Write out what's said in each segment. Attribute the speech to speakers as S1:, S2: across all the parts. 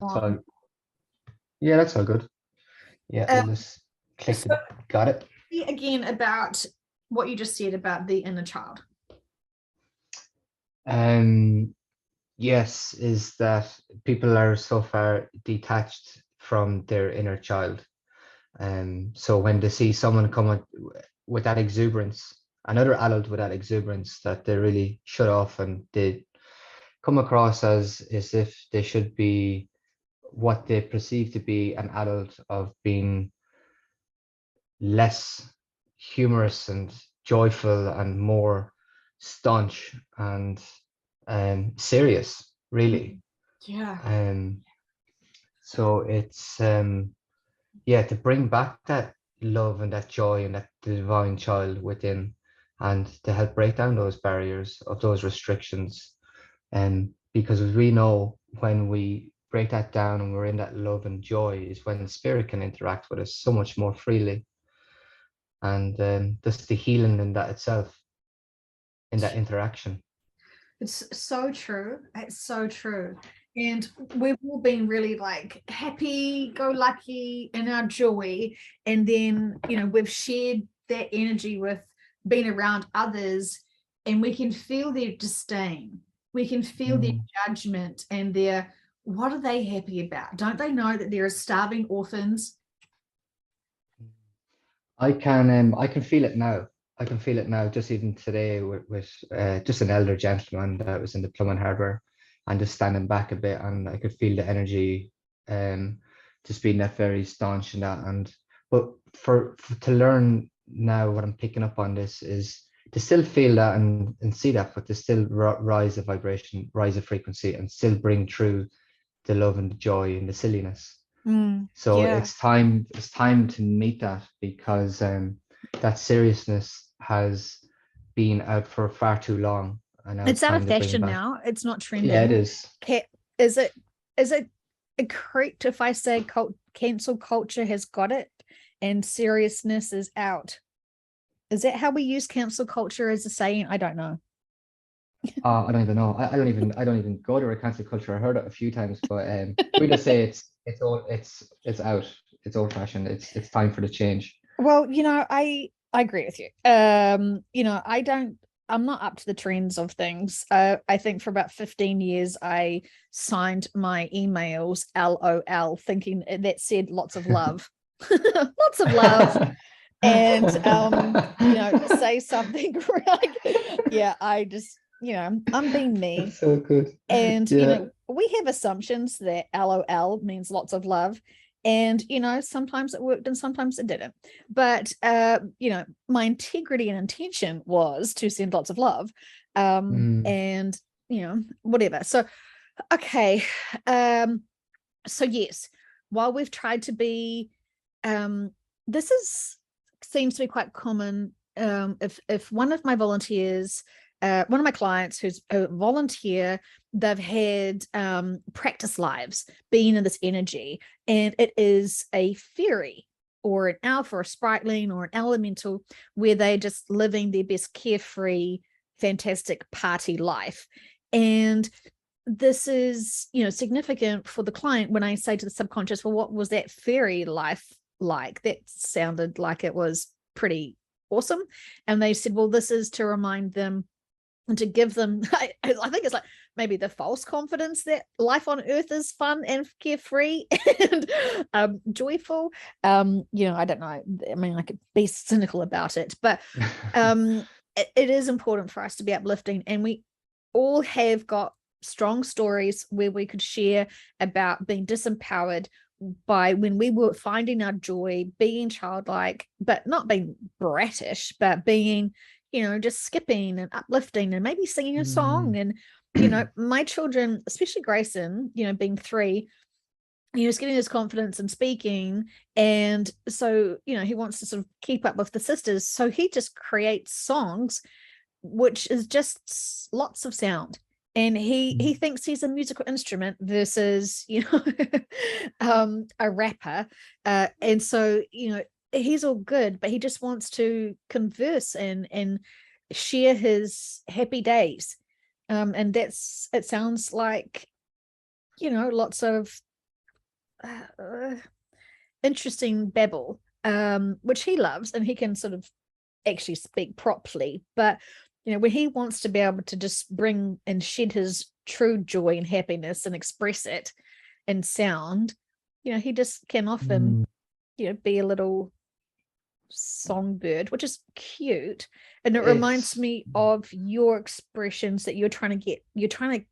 S1: So yeah, that's all good. Yeah,
S2: Uh,
S1: we'll just click
S2: so
S1: the, got it.
S2: again about what you just said about the inner child.
S1: Um, yes, is that people are so far detached from their inner child. So when they see someone come with that exuberance, another adult with that exuberance, that they really shut off and they come across as if they should be what they perceive to be an adult of being less humorous and joyful and more staunch and serious, really.
S2: Yeah.
S1: Um, so it's yeah, to bring back that love and that joy and that divine child within, and to help break down those barriers of those restrictions. Because as we know, when we break that down and we're in that love and joy, is when the spirit can interact with us so much more freely, and just the healing in that itself, in that interaction.
S2: It's so true. It's so true. And we've all been really like happy go lucky in our joy. And then, we've shared that energy with being around others, and we can feel their disdain. We can feel their
S1: Mm.
S2: judgment and their, what are they happy about? Don't they know that there are starving orphans?
S1: I can feel it now. I can feel it now. Just even today with just an elder gentleman that was in the plumbing hardware, and just standing back a bit, and I could feel the energy, um, just being that very staunch and that. And but for to learn now, what I'm picking up on this is to still feel that and see that, but to still rise the vibration, rise the frequency, and still bring through the love and the joy and the silliness. So
S2: Yeah.
S1: it's time to meet that, because that seriousness has been out for far too long, and now
S2: It's
S1: it's
S2: out of
S1: time to bring it
S2: fashion
S1: back.
S2: now. It's not
S1: Yeah, it
S2: trending.
S1: is.
S2: Is it correct if I say cancel culture has got it and seriousness is out? Is that how we use cancel culture as a saying? I don't know.
S1: I don't even know. I don't even go to a cancel culture. I heard it a few times, but we just say it's out. It's old fashioned. It's time for the change.
S2: Well, I agree with you. I'm not up to the trends of things. I think for about 15 years I signed my emails LOL, thinking that said lots of love. Lots of love. And say something like, yeah, I just, I'm being me.
S1: That's so good.
S2: And
S1: Yeah.
S2: we have assumptions that LOL means lots of love, and sometimes it worked and sometimes it didn't. But my integrity and intention was to send lots of love.
S1: Mm.
S2: And whatever. So okay. So yes, while we've tried to be, um this is seems to be quite common. If one of my volunteers, one of my clients who's a volunteer, they've had practice lives being in this energy, and it is a fairy or an elf or a spriteling or an elemental, where they're just living their best carefree fantastic party life. And this is significant for the client. When I say to the subconscious, well, what was that fairy life like? That sounded like it was pretty awesome. And they said, well, this is to remind them and to give them I think it's like maybe the false confidence that life on earth is fun and carefree and joyful. I don't know, I mean, I could be cynical about it, but it is important for us to be uplifting, and we all have got strong stories where we could share about being disempowered by when we were finding our joy, being childlike, but not being bratish, but being, just skipping and uplifting and maybe singing a song.
S1: Mm.
S2: And, my children, especially Grayson, being 3, he's getting his confidence in speaking. And so, he wants to sort of keep up with the sisters. So he just creates songs, which is just lots of sound. And he thinks he's a musical instrument versus, a rapper. And so, he's all good, but he just wants to converse and share his happy days. And it sounds like, lots of interesting babble, which he loves, and he can sort of actually speak properly. But when he wants to be able to just bring and shed his true joy and happiness and express it in sound, he just can often, be a little songbird, which is cute. And it reminds me of your expressions that you're trying to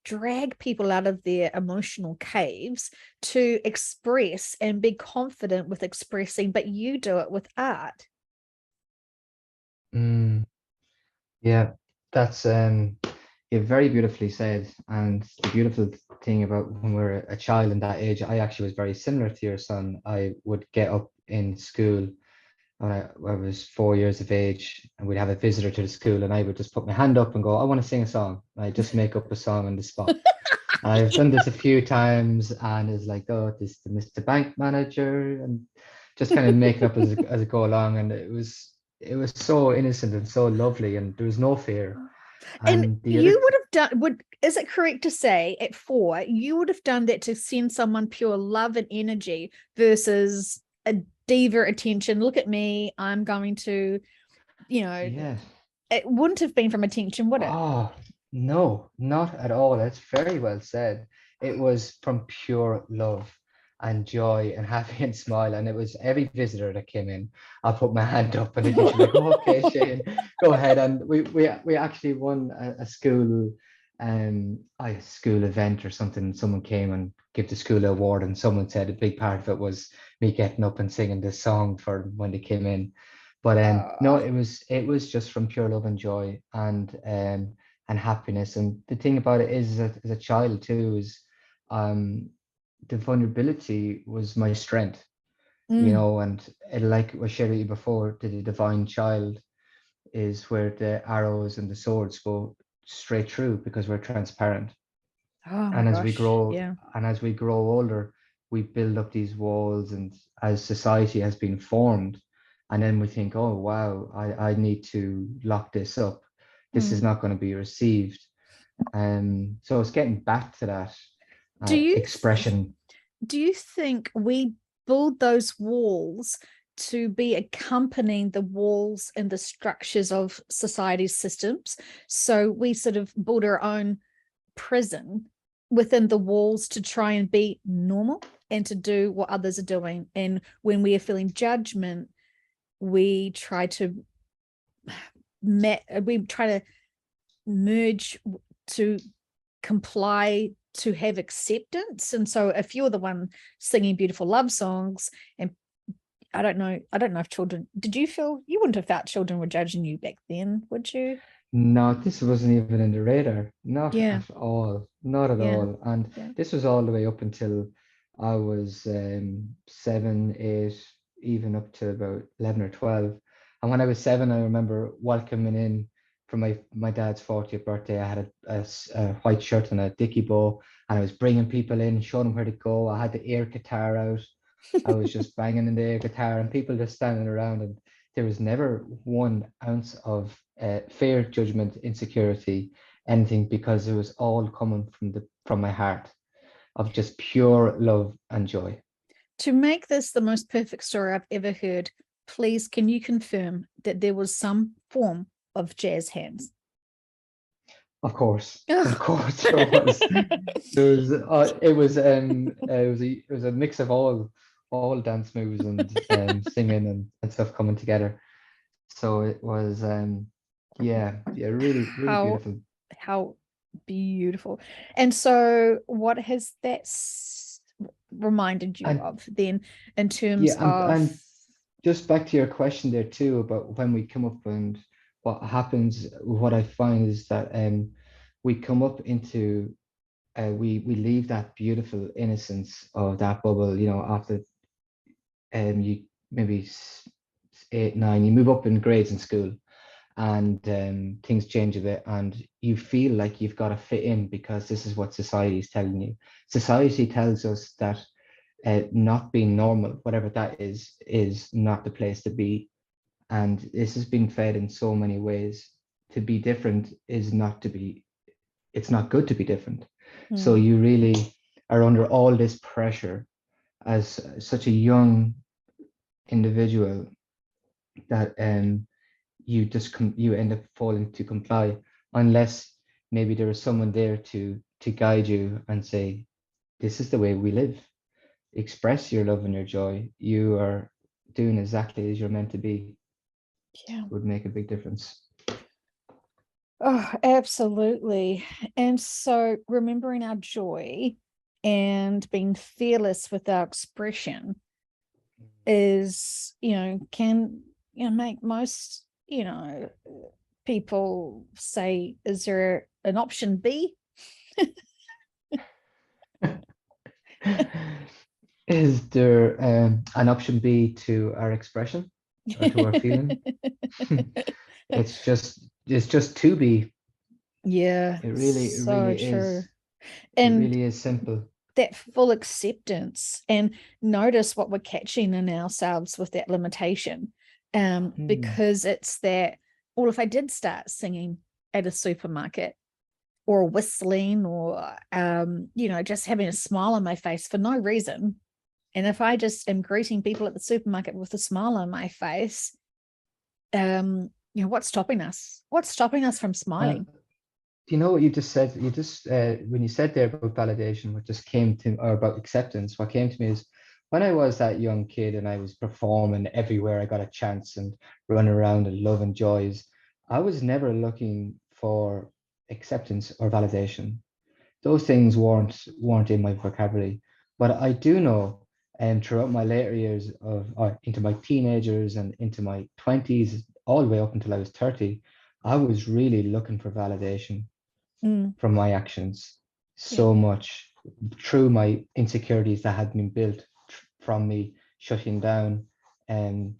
S2: drag people out of their emotional caves to express and be confident with expressing, but you do it with art.
S1: Yeah, that's very beautifully said. And the beautiful thing about when we're a child in that age, I actually was very similar to your son. I would get up in school when I was 4 years of age, and we'd have a visitor to the school, and I would just put my hand up and go, I want to sing a song. And I just make up a song on the spot. And I've done this a few times, and it's like, oh, this is the Mr. Bank manager, and just kind of making up as I go along. And it was so innocent and so lovely, and there was no fear.
S2: And
S1: And the other,
S2: you would have done, is it correct to say at 4, you would have done that to send someone pure love and energy versus a diva attention? Look at me, I'm going to,
S1: yeah,
S2: it wouldn't have been from attention, would it?
S1: oh no, not at all. That's very well said. It was from pure love and joy and happy and smile. And it was every visitor that came in, I put my hand up, and the teacher was like, oh, okay, Shane, go ahead. And we actually won a school a school event or something. Someone came and gave the school an award, and someone said a big part of it was me getting up and singing this song for them when they came in. But no, it was just from pure love and joy and happiness. And the thing about it is that as a child too is um the vulnerability was my strength, and like I shared with you before, the divine child is where the arrows and the swords go straight through because we're transparent.
S2: Oh my
S1: And as we
S2: gosh,
S1: grow
S2: yeah.
S1: and as we grow older, we build up these walls, and as society has been formed, and then we think, oh wow, I need to lock this up, this is not going to be received. So it's getting back to that
S2: Do you
S1: expression.
S2: do you think we build those walls to be accompanying the walls and the structures of society's systems? So we sort of build our own prison within the walls to try and be normal and to do what others are doing. And when we are feeling judgment, we try to merge to comply, to have acceptance. And so if you're the one singing beautiful love songs, and I don't know if children, did you feel, you wouldn't have felt children were judging you back then, would you?
S1: No, this wasn't even in the radar. Not
S2: Yeah,
S1: at all. Not at
S2: yeah,
S1: all. And
S2: yeah.
S1: this was all the way up until I was 7, 8, even up to about 11 or 12. And when I was 7, I remember welcoming in for my dad's 40th birthday. I had a white shirt and a dicky bow, and I was bringing people in, showing them where to go. I had the air guitar out. I was just banging in the air guitar, and people just standing around, and there was never 1 ounce of fear, judgment, insecurity, anything, because it was all coming from my heart of just pure love and joy.
S2: To make this the most perfect story I've ever heard, please can you confirm that there was some form of jazz hands?
S1: Of course, there was. There was. It was a mix of all dance moves and singing and stuff coming together. So it was yeah, really, really
S2: how
S1: beautiful.
S2: how beautiful. And so what has that reminded you
S1: And
S2: of then, in terms
S1: yeah, and
S2: of
S1: and just back to your question there too about when we come up and what happens. What I find is that we come up into we leave that beautiful innocence of that bubble, after you maybe 8, 9, you move up in grades in school, and things change a bit, and you feel like you've got to fit in because this is what society is telling you. Society tells us that not being normal, whatever that is not the place to be. And this has been fed in so many ways. To be different is not to be, it's not good to be different. So
S2: hmm,
S1: you really are under all this pressure as such a young individual that you just you end up falling to comply, unless maybe there is someone there to guide you and say, this is the way we live. Express your love and your joy. You are doing exactly as you're meant to be.
S2: Yeah.
S1: Would make a big difference.
S2: Oh, absolutely. And so remembering our joy and being fearless with our expression is, can, make most, people say, is there an option B?
S1: Is there an option B to our expression or to our feeling? It's just to be.
S2: Yeah,
S1: It really, it
S2: so
S1: really
S2: true.
S1: is. It
S2: And
S1: really is simple.
S2: that full acceptance, and notice what we're catching in ourselves with that limitation. Because it's that, well, if I did start singing at a supermarket or whistling or just having a smile on my face for no reason, and if I just am greeting people at the supermarket with a smile on my face, what's stopping us? What's stopping us from smiling?
S1: Do you know what you just said? You just when you said there about validation, what just came to, or about acceptance, what came to me is when I was that young kid and I was performing everywhere I got a chance and running around and loving joys, I was never looking for acceptance or validation. Those things weren't in my vocabulary. But I do know, and throughout my later years of into my teenagers and into my 20s, all the way up until I was 30, I was really looking for validation
S2: Mm,
S1: from my actions
S2: yeah.
S1: so much through my insecurities that had been built from me shutting down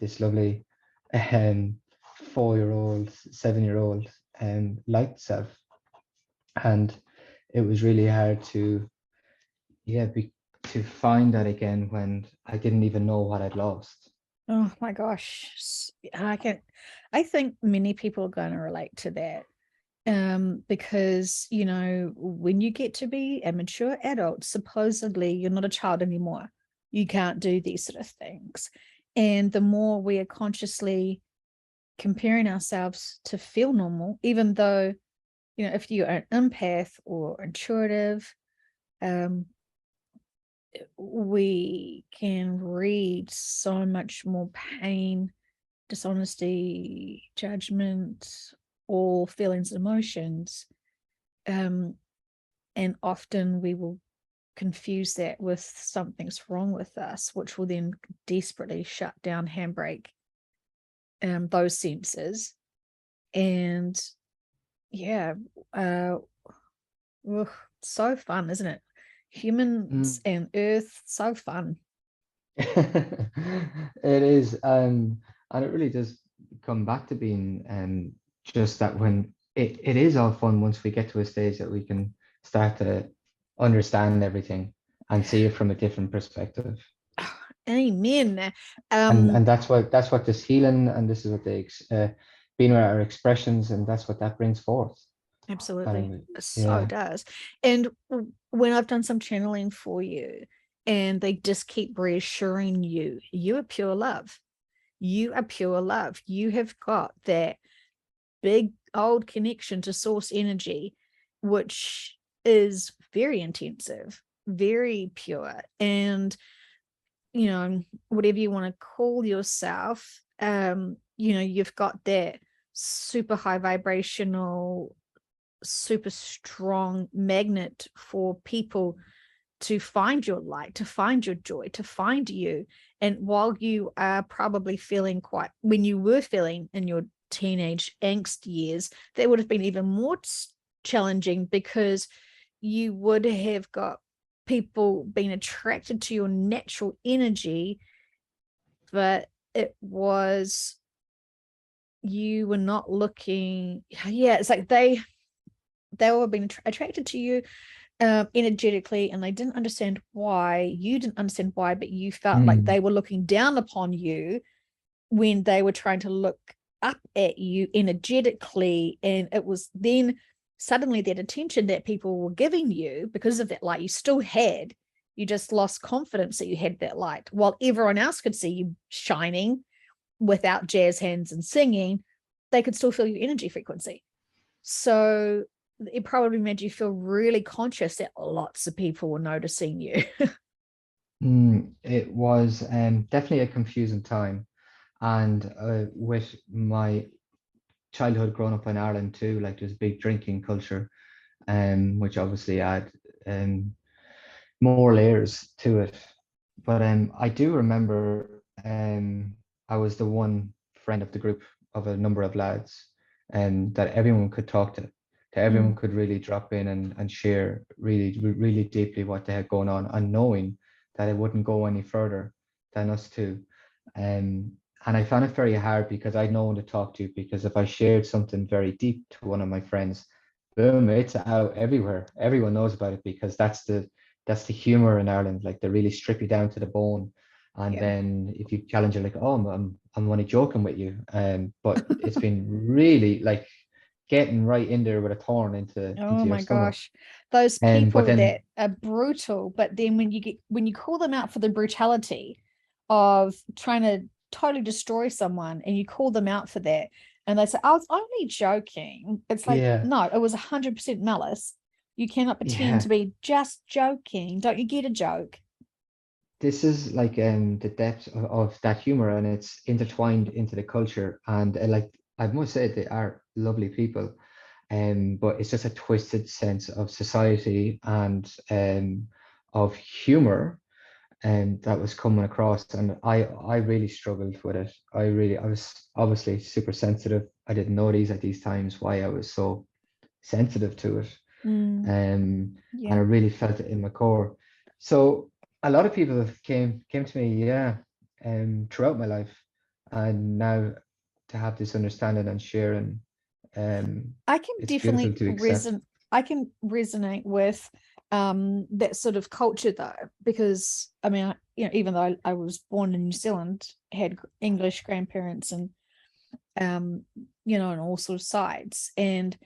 S1: this lovely um 4-year-old, 7-year-old light self. And it was really hard to to find that again when I didn't even know what I'd lost.
S2: Oh my gosh. I think many people are going to relate to that. Because when you get to be a mature adult, supposedly you're not a child anymore. You can't do these sort of things. And the more we are consciously comparing ourselves to feel normal, even though, if you are an empath or intuitive, um, we can read so much more pain, dishonesty, judgment, all feelings and emotions. And often we will confuse that with something's wrong with us, which will then desperately shut down, handbrake those senses. And yeah, so fun, isn't it? Humans
S1: Mm.
S2: and Earth, so fun.
S1: It is, and it really does come back to being just that when it is all fun once we get to a stage that we can start to understand everything and see it from a different perspective.
S2: Amen.
S1: And that's what this healing and this is what being with our expressions, and that's what that brings forth.
S2: Absolutely.
S1: And
S2: So
S1: yeah.
S2: does. And when I've done some channeling for you and they just keep reassuring you, you are pure love. You are pure love. You have got that big old connection to source energy, which is very intensive, very pure. And, whatever you want to call yourself, you've got that super high vibrational, super strong magnet for people to find your light, to find your joy, to find you. And while you are probably feeling when you were feeling in your teenage angst years, that would have been even more challenging because you would have got people being attracted to your natural energy, but it was, you were not looking. Yeah, it's like they were being attracted to you energetically, and they didn't understand why. You didn't understand why, but you felt like
S1: Mm.
S2: they were looking down upon you when they were trying to look up at you energetically. And it was then suddenly that attention that people were giving you because of that light you still had, You just lost confidence that you had that light, while everyone else could see you shining without jazz hands and singing. They could still feel your energy frequency. So it probably made you feel really conscious that lots of people were noticing you.
S1: It was definitely a confusing time. And with my childhood growing up in Ireland too, like there's a big drinking culture, which obviously add more layers to it. But I do remember I was the one friend of the group of a number of lads that everyone could talk to, that everyone could really drop in and share really deeply what they had going on, and knowing that it wouldn't go any further than us two. And I found it very hard because I had no one to talk to, because if I shared something very deep to one of my friends, boom, it's out everywhere. Everyone knows about it, because that's the humor in Ireland. Like, they really strip you down to the bone. And
S2: Yeah.
S1: then if you challenge it, like, oh, I'm only joking with you. But it's been really like getting right in there with a thorn
S2: Oh
S1: into your
S2: my
S1: stomach.
S2: gosh. Those
S1: But
S2: people
S1: then,
S2: that are brutal, but then when you call them out for the brutality of trying to totally destroy someone, and you call them out for that, and they say, I was only joking. It's like,
S1: yeah,
S2: no, it was 100% malice. You cannot pretend to
S1: yeah,
S2: be just joking. Don't you get a joke?
S1: this is like the depth of that humor, and it's intertwined into the culture. And like, I must say, they are lovely people. But it's just a twisted sense of society and of humor, and that was coming across. And I really struggled with it. I was obviously super sensitive. I didn't know these at these times why I was so sensitive to it.
S2: Mm,
S1: And I
S2: yeah.
S1: really felt it in my core. So a lot of people came to me, yeah, throughout my life, and now to have this understanding and sharing,
S2: I can
S1: it's beautiful
S2: definitely
S1: to accept.
S2: I can resonate with that sort of culture though, because I mean, even though I was born in New Zealand, had English grandparents and um, on all sorts of sides, and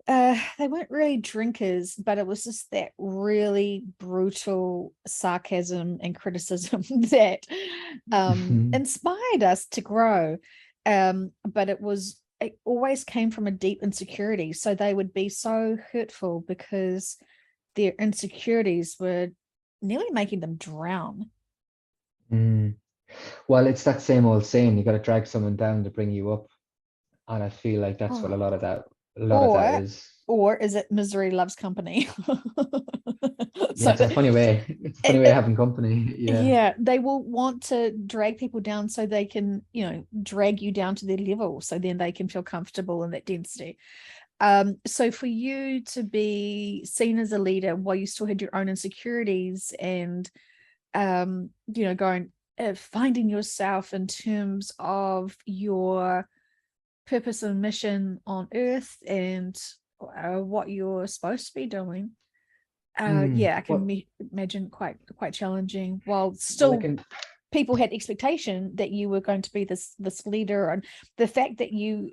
S2: they weren't really drinkers, but it was just that really brutal sarcasm and criticism that inspired us to grow. But it always came from a deep insecurity. So they would be so hurtful because their insecurities were nearly making them drown.
S1: Mm. Well, it's that same old saying, you got to drag someone down to bring you up. And I feel like that's what
S2: Oh.
S1: a lot of that
S2: Or
S1: is.
S2: or is it misery loves company?
S1: Yeah,
S2: So
S1: it's a funny way. It's a funny way of
S2: it,
S1: having company. Yeah.
S2: yeah, they will want to drag people down so they can, drag you down to their level so then they can feel comfortable in that density. So for you to be seen as a leader while you still had your own insecurities and going finding yourself in terms of your purpose and mission on earth and what you're supposed to be doing,
S1: Mm.
S2: yeah, I can imagine quite challenging, while
S1: Well, I
S2: still
S1: can.
S2: people had expectation that you were going to be this leader. And the fact that you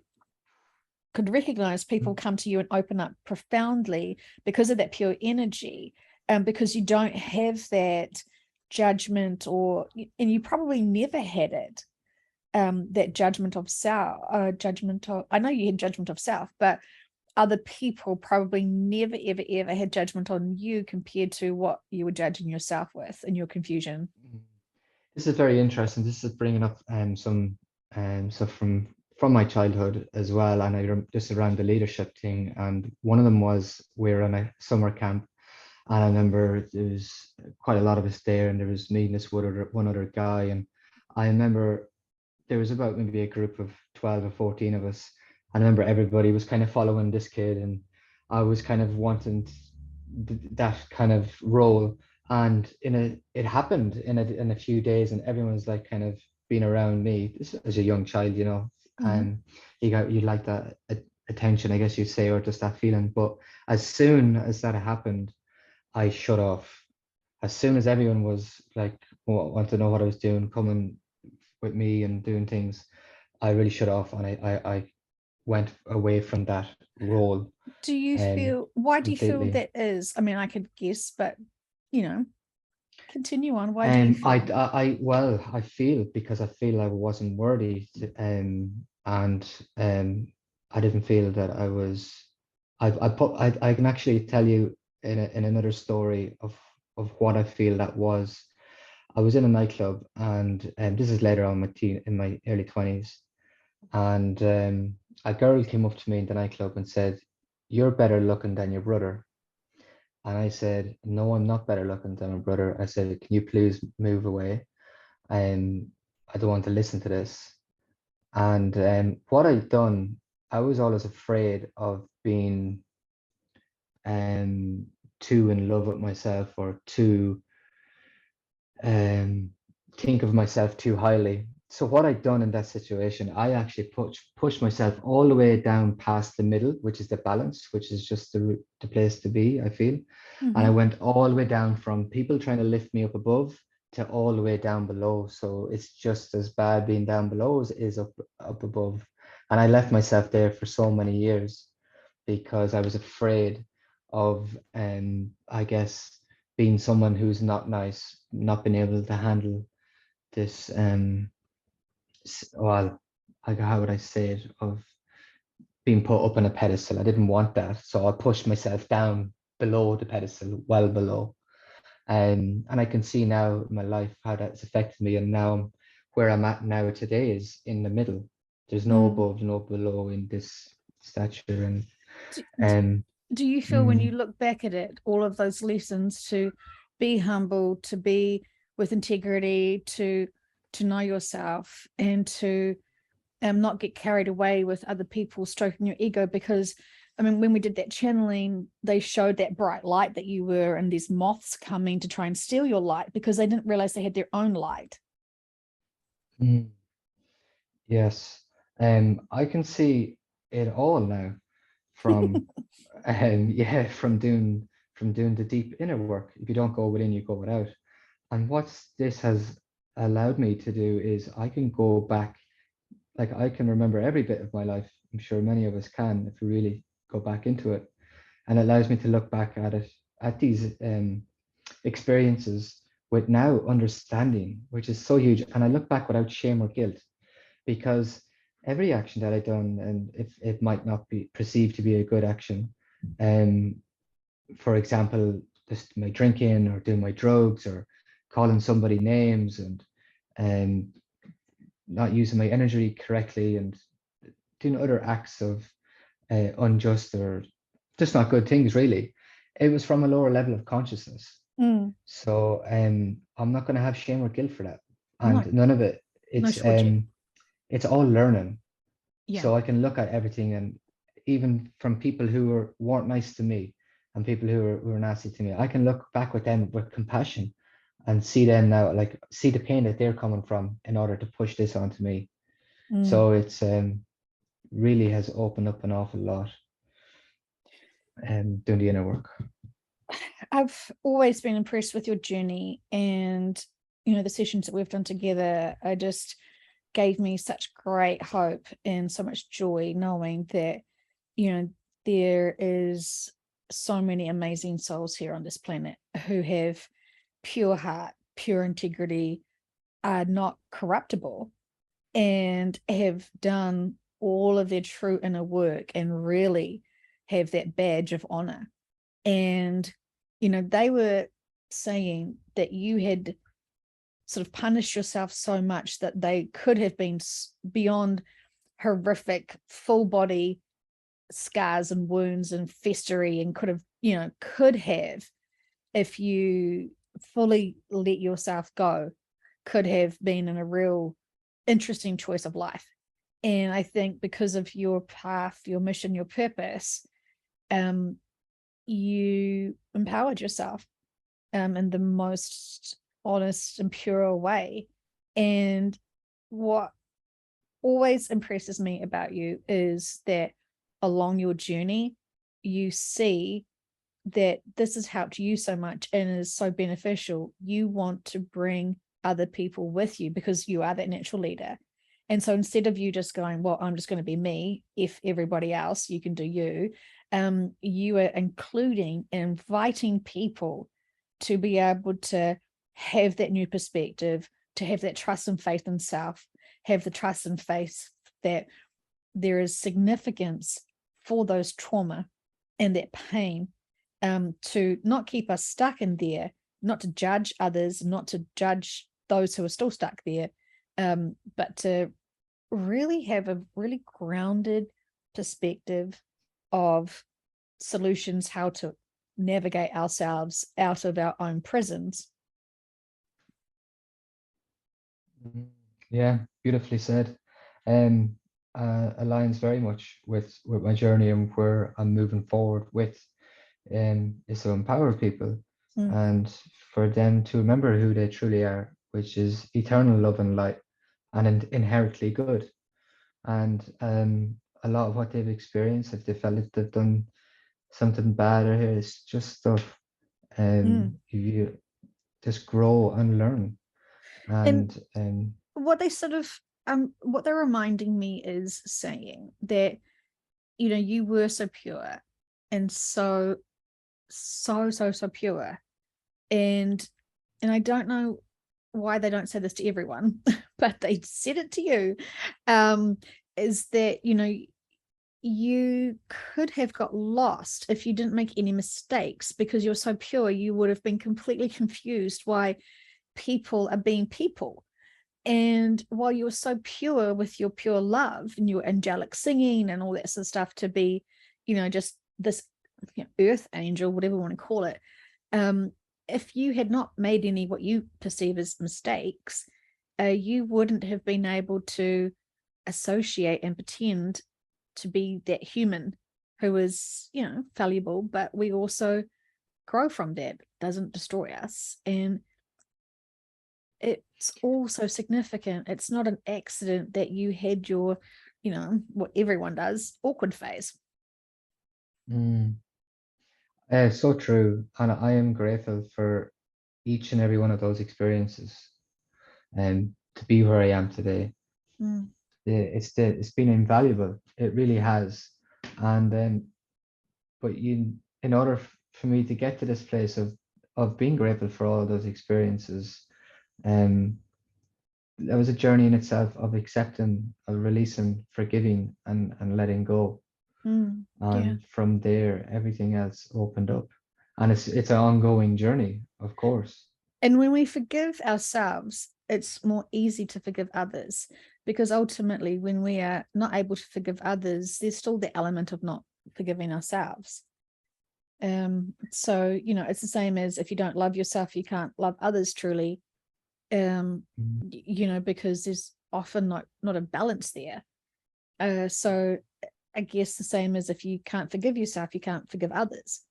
S2: could recognize people come to you and open up profoundly because of that pure energy, and because you don't have that judgment, and you probably never had it, that judgment of self, I know you had judgment of self, but other people probably never ever had judgment on you compared to what you were judging yourself with in your confusion.
S1: This is very interesting. This is bringing up some stuff from my childhood as well, and just around the leadership thing. And one of them was, we were in a summer camp, and I remember there was quite a lot of us there, and there was me and this one other guy, and I remember there was about maybe a group of 12 or 14 of us. I remember everybody was kind of following this kid, and I was kind of wanting that kind of role. And it happened in a few days, and everyone's like kind of being around me as a young child,
S2: Mm.
S1: and you like that attention, I guess you'd say, or just that feeling. But as soon as that happened, I shut off. As soon as everyone was like, want to know what I was doing, coming with me and doing things, I really shut off, and I went away from that role
S2: Why do you feel
S1: completely.
S2: that is? I mean, I could guess, but you know Continue on. Why do you feel?
S1: Well, I feel because I feel I wasn't worthy and I didn't feel that I was. I can actually tell you in another story of what I feel that was. I was in a nightclub, and this is later on in my early 20s, and a girl came up to me in the nightclub and said, "You're better looking than your brother." And I said, "No, I'm not better looking than my brother." I said, "Can you please move away? I don't want to listen to this." And what I'd done, I was always afraid of being too in love with myself, or too um, think of myself too highly. So what I'd done in that situation, I actually pushed myself all the way down past the middle, which is the balance, which is just the place to be, I feel. And I
S2: Mhm.
S1: went all the way down from people trying to lift me up above to all the way down below. So it's just as bad being down below as it is up above. And I left myself there for so many years because I was afraid of I guess being someone who's not nice, not being able to handle this well, how would I say it, of being put up on a pedestal. I didn't want that. So I pushed myself down below the pedestal, well below. And I can see now in my life how that's affected me. And now where I'm at now today is in the middle. There's no
S2: Mm.
S1: above, no below in this stature. And
S2: Do,
S1: um
S2: do you feel when you
S1: mm,
S2: look back at it, all of those lessons to be humble, to be with integrity, to know yourself, and to not get carried away with other people stroking your ego? Because I mean, when we did that channeling, they showed that bright light that you were, and these moths coming to try and steal your light because they didn't realize they had their own light.
S1: mm, yes. I can see it all now from yeah, from doing the deep inner work. If you don't go within, you go without. And what this has allowed me to do is I can go back, like I can remember every bit of my life. I'm sure many of us can if we really go back into it. And it allows me to look back at it, at these experiences with now understanding, which is so huge. And I look back without shame or guilt because every action that I've done, and if it might not be perceived to be a good action, um, for example, just my drinking or doing my drugs or calling somebody names and not using my energy correctly and doing other acts of unjust or just not good things, really. It was from a lower level of consciousness.
S2: Mm.
S1: So I'm not going to have shame or guilt for that.
S2: No,
S1: And none of it,
S2: no, would you?
S1: it's all learning.
S2: Yeah.
S1: So I can look at everything, and even from people weren't nice to me and people who were nasty to me, I can look back with them with compassion and see them now, like see the pain that they're coming from in order to push this onto me.
S2: Mm.
S1: So it's really has opened up an awful lot doing the inner work.
S2: I've always been impressed with your journey, and the sessions that we've done together are just gave me such great hope and so much joy knowing that there is so many amazing souls here on this planet who have pure heart, pure integrity, are not corruptible, and have done all of their true inner work and really have that badge of honor. And they were saying that you had sort of punished yourself so much that they could have been beyond horrific full body scars and wounds and festery, and could have, if you fully let yourself go, could have been in a real interesting choice of life. And I think because of your path, your mission, your purpose, you empowered yourself in the most honest and pure way. And what always impresses me about you is that along your journey, you see that this has helped you so much and is so beneficial. You want to bring other people with you because you are that natural leader. And so instead of you just going, well, I'm just going to be me, if everybody else, you can do you, you are including and inviting people to be able to have that new perspective, to have that trust and faith in self, have the trust and faith that there is significance for those trauma and that pain, to not keep us stuck in there, not to judge others, not to judge those who are still stuck there, but to really have a really grounded perspective of solutions, how to navigate ourselves out of our own prisons.
S1: Yeah, beautifully said. Aligns very much with my journey and where I'm moving forward with, is to empower people and for them to remember who they truly are, which is eternal love and light and inherently good. And a lot of what they've experienced, if they felt like they've done something bad or here, it's just stuff. You just grow and learn. And
S2: what they sort of what they're reminding me is saying that, you know, you were so pure and so pure, and I don't know why they don't say this to everyone, but they said it to you, is that, you know, you could have got lost if you didn't make any mistakes, because you're so pure. You would have been completely confused why people are being people. And while you were so pure with your pure love and your angelic singing and all that sort of stuff, to be, you know, just this, you know, earth angel, whatever you want to call it, if you had not made any what you perceive as mistakes, you wouldn't have been able to associate and pretend to be that human who is, you know, fallible, but we also grow from that. It doesn't destroy us. And it's also significant. It's not an accident that you had your, you know, what everyone does, awkward phase.
S1: So true. And I am grateful for each and every one of those experiences and to be where I am today. It's been invaluable. It really has. And then, but in order for me to get to this place of being grateful for all of those experiences, that was a journey in itself of accepting, of releasing, forgiving, and letting go. And from there, everything else opened up. And it's an ongoing journey, of course.
S2: And when we forgive ourselves, it's more easy to forgive others, because ultimately when we are not able to forgive others, there's still the element of not forgiving ourselves. So, you know, it's the same as if you don't love yourself, you can't love others truly, you know, because there's often not a balance there. So I guess the same as if you can't forgive yourself, you can't forgive others.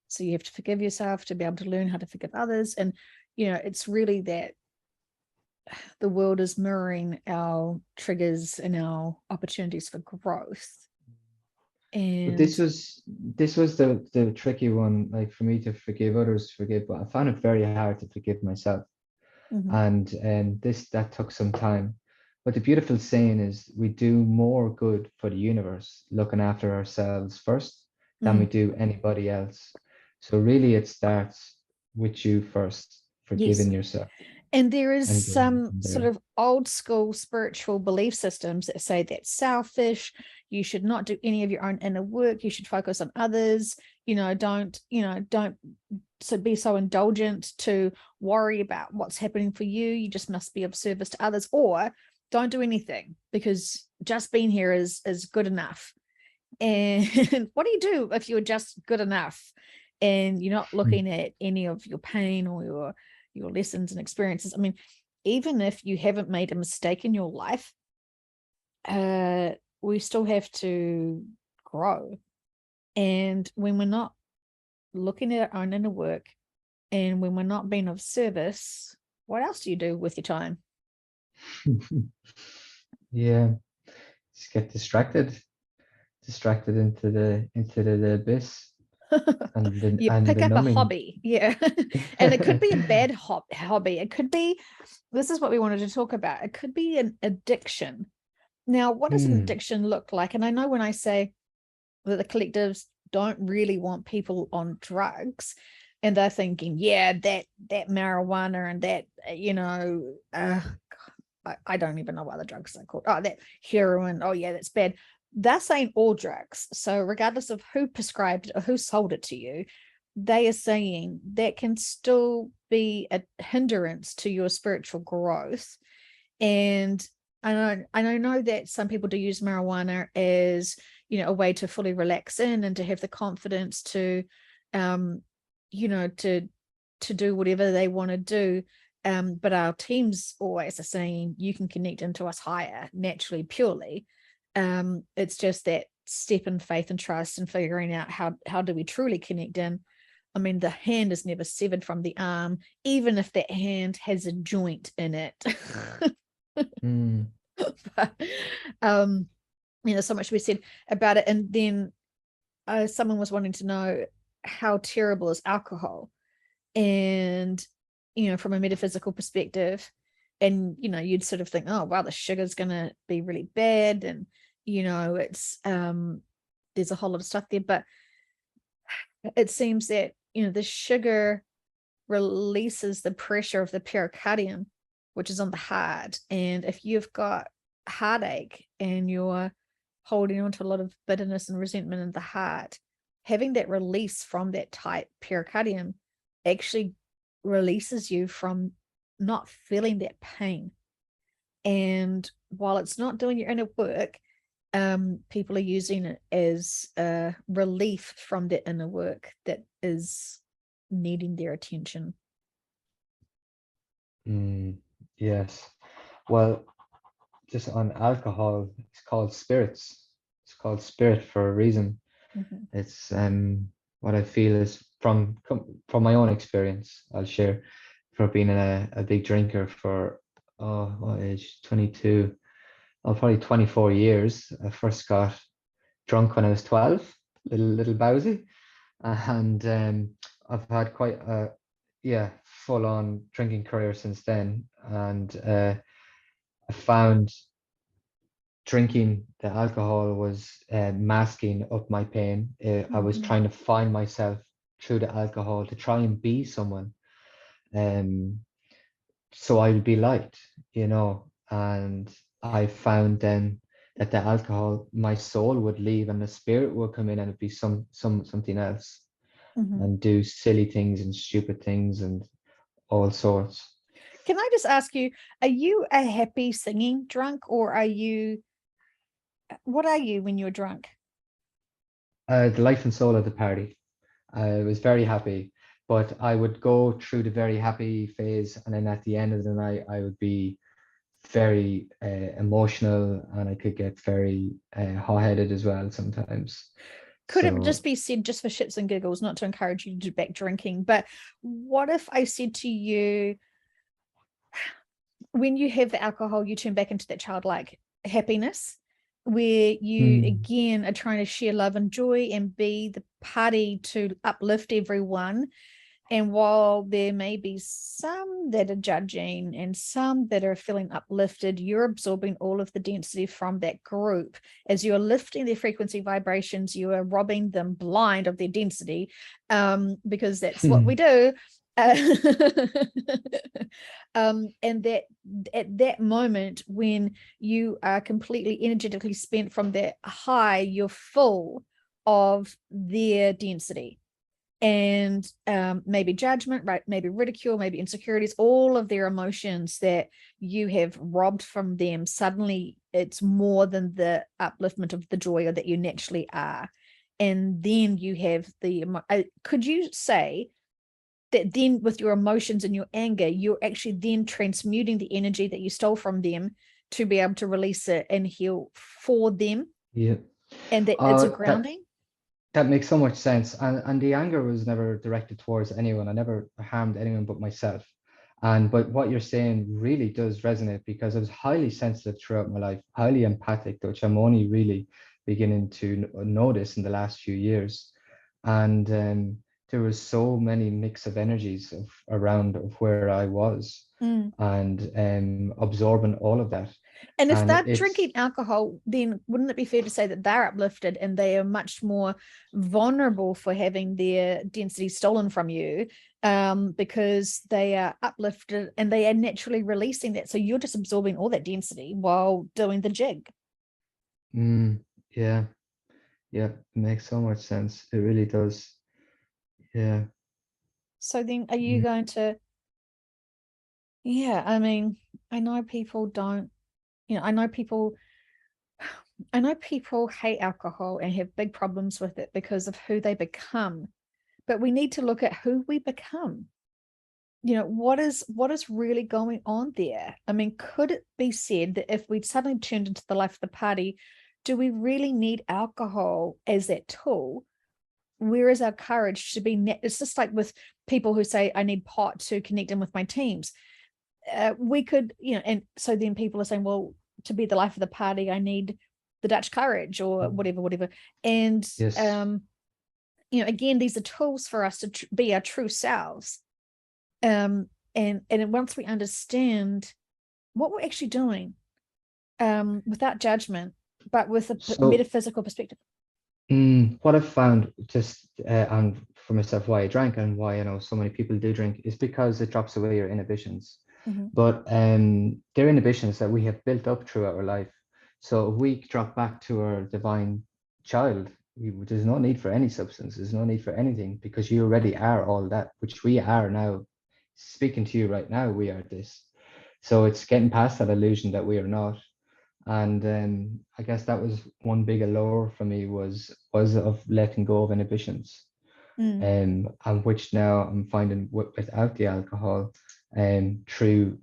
S2: So you have to forgive yourself to be able to learn how to forgive others. And, you know, it's really that the world is mirroring our triggers and our opportunities for growth. And
S1: but this was the tricky one, like for me to forgive others, but I found it very hard to forgive myself. And that took some time. But the beautiful saying is we do more good for the universe looking after ourselves first than we do anybody else. So really it starts with you first, forgiving yourself.
S2: And there is some sort of old school spiritual belief systems that say that's selfish. You should not do any of your own inner work. You should focus on others. Don't be so indulgent to worry about what's happening for you. You just must be of service to others, or don't do anything, because just being here is good enough. And what do you do if you're just good enough and you're not looking at any of your pain or your lessons and experiences? I mean, even if you haven't made a mistake in your life, we still have to grow. And when we're not looking at our own inner work, and when we're not being of service, what else do you do with your time?
S1: Yeah, just get distracted into the abyss.
S2: You pick up a hobby. Yeah. And it could be a bad hobby. It could be, this is what we wanted to talk about, it could be an addiction. Now, what does an addiction look like? And I know when I say that the collectives don't really want people on drugs, and they're thinking, yeah, that marijuana and that, I don't even know what other drugs are called. Oh, that heroin. Oh yeah, that's bad. They're saying all drugs. So regardless of who prescribed it or who sold it to you, they are saying that can still be a hindrance to your spiritual growth. And I know that some people do use marijuana as, a way to fully relax in and to have the confidence to, to do whatever they want to do. But our teams always are saying you can connect into us higher, naturally, purely. It's just that step in faith and trust and figuring out how do we truly connect in. I mean, the hand is never severed from the arm, even if that hand has a joint in it. But, so much to be said about it. And then someone was wanting to know how terrible is alcohol, and from a metaphysical perspective, and you'd sort of think, oh wow, the sugar's gonna be really bad, and it's there's a whole lot of stuff there, but it seems that the sugar releases the pressure of the pericardium, which is on the heart. And if you've got heartache and you're holding on to a lot of bitterness and resentment in the heart, having that release from that tight pericardium actually releases you from not feeling that pain. And while it's not doing your inner work, people are using it as a relief from the inner work that is needing their attention.
S1: Yes. Well, just on alcohol, it's called spirits. It's called spirit for a reason.
S2: Mm-hmm.
S1: It's what I feel is from my own experience. I'll share, for being a big drinker for what age? 22. Probably 24 years. I first got drunk when I was 12, little bowsy, and I've had quite a full on drinking career since then. And I found drinking the alcohol was masking up my pain. I was trying to find myself through the alcohol to try and be someone, so I would be liked, and I found then that the alcohol, my soul would leave and the spirit would come in and it'd be something else, and do silly things and stupid things and all sorts.
S2: Can I just ask you, are you a happy singing drunk, or what are you when you're drunk?
S1: The life and soul of the party. I was very happy, but I would go through the very happy phase, and then at the end of the night, I would be very emotional, and I could get very hot-headed as well sometimes.
S2: Could it just be said, just for shits and giggles, not to encourage you to do back drinking, but what if I said to you, when you have the alcohol, you turn back into that childlike happiness, where you again are trying to share love and joy and be the party to uplift everyone. And while there may be some that are judging and some that are feeling uplifted, you're absorbing all of the density from that group. As you're lifting their frequency vibrations, you are robbing them blind of their density, because that's what we do. And that at that moment, when you are completely energetically spent from that high, you're full of their density. And maybe judgment, right? Maybe ridicule, maybe insecurities, all of their emotions that you have robbed from them. Suddenly it's more than the upliftment of the joy that you naturally are. And then you have could you say that then with your emotions and your anger, you're actually then transmuting the energy that you stole from them to be able to release it and heal for them?
S1: Yeah.
S2: And that it's a grounding?
S1: That makes so much sense. And the anger was never directed towards anyone. I never harmed anyone but myself. But what you're saying really does resonate, because I was highly sensitive throughout my life, highly empathic, which I'm only really beginning to notice in the last few years. And there was so many mix of energies around of where I was. and absorbing all of that.
S2: And if
S1: And
S2: they're
S1: it's
S2: drinking alcohol, then wouldn't it be fair to say that they're uplifted and they are much more vulnerable for having their density stolen from you, because they are uplifted and they are naturally releasing that. So you're just absorbing all that density while doing the jig.
S1: yeah, yeah, it makes so much sense. It really does. Yeah.
S2: So then are you going to, yeah, I mean, I know people don't, I know people hate alcohol and have big problems with it because of who they become. But we need to look at who we become. What is really going on there? I mean, could it be said that if we'd suddenly turned into the life of the party, do we really need alcohol as that tool? Where is our courage to be it's just like with people who say, I need pot to connect in with my teams. We could, and so then people are saying, well, to be the life of the party, I need the Dutch courage or whatever. And
S1: Yes.
S2: Again, these are tools for us to be our true selves. And once we understand what we're actually doing, without judgment, but with a metaphysical perspective.
S1: What I've found just and for myself, why I drank and why I know so many people do drink is because it drops away your inhibitions. But they're inhibitions that we have built up throughout our life. So if we drop back to our divine child, there's no need for any substance. There's no need for anything because you already are all that, which we are now. Speaking to you right now, we are this. So it's getting past that illusion that we are not. And I guess that was one big allure for me was of letting go of inhibitions, and which now I'm finding without the alcohol, through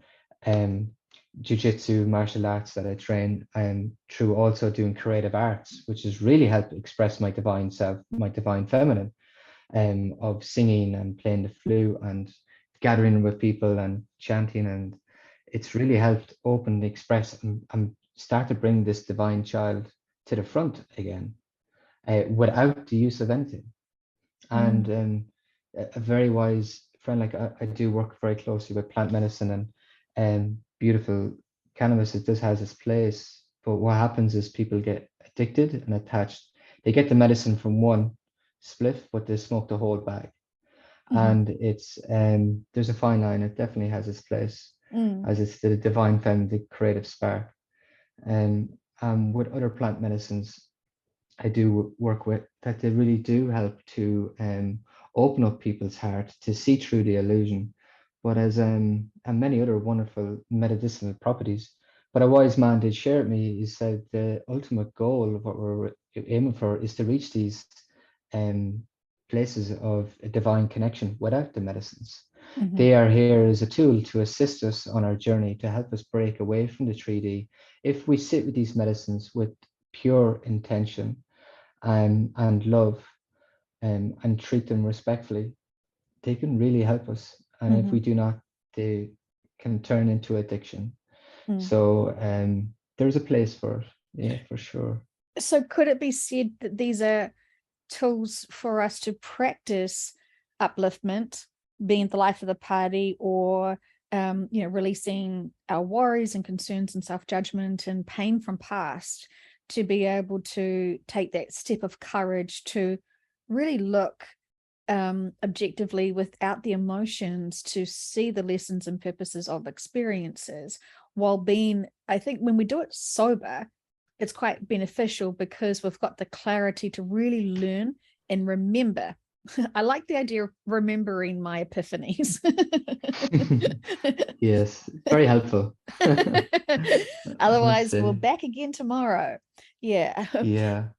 S1: jiu-jitsu, martial arts that I train, and through also doing creative arts, which has really helped express my divine self, my divine feminine, of singing and playing the flute and gathering with people and chanting, and it's really helped open, express, and start to bring this divine child to the front again, without the use of anything. And a very wise friend, like I do work very closely with plant medicine and beautiful cannabis. It does has its place, but what happens is people get addicted and attached. They get the medicine from one spliff, but they smoke the whole bag. And it's there's a fine line. It definitely has its place, as it's the divine feminine, the creative spark. And with other plant medicines I do work with, that they really do help to open up people's heart to see through the illusion. But as and many other wonderful medicinal properties. But a wise man did share with me. He said the ultimate goal of what we're aiming for is to reach these um, places of a divine connection without the medicines. They are here as a tool to assist us on our journey, to help us break away from the 3D. If we sit with these medicines with pure intention and love, and treat them respectfully, they can really help us. And if we do not, they can turn into addiction. So there's a place for it, yeah, for sure.
S2: So could it be said that these are tools for us to practice upliftment, being the life of the party, or releasing our worries and concerns and self-judgment and pain from past, to be able to take that step of courage to really look objectively without the emotions, to see the lessons and purposes of experiences, while being, I think when we do it sober, it's quite beneficial because we've got the clarity to really learn and remember. I like the idea of remembering my epiphanies.
S1: Yes, very helpful.
S2: Otherwise, we're back again tomorrow. Yeah.
S1: Yeah.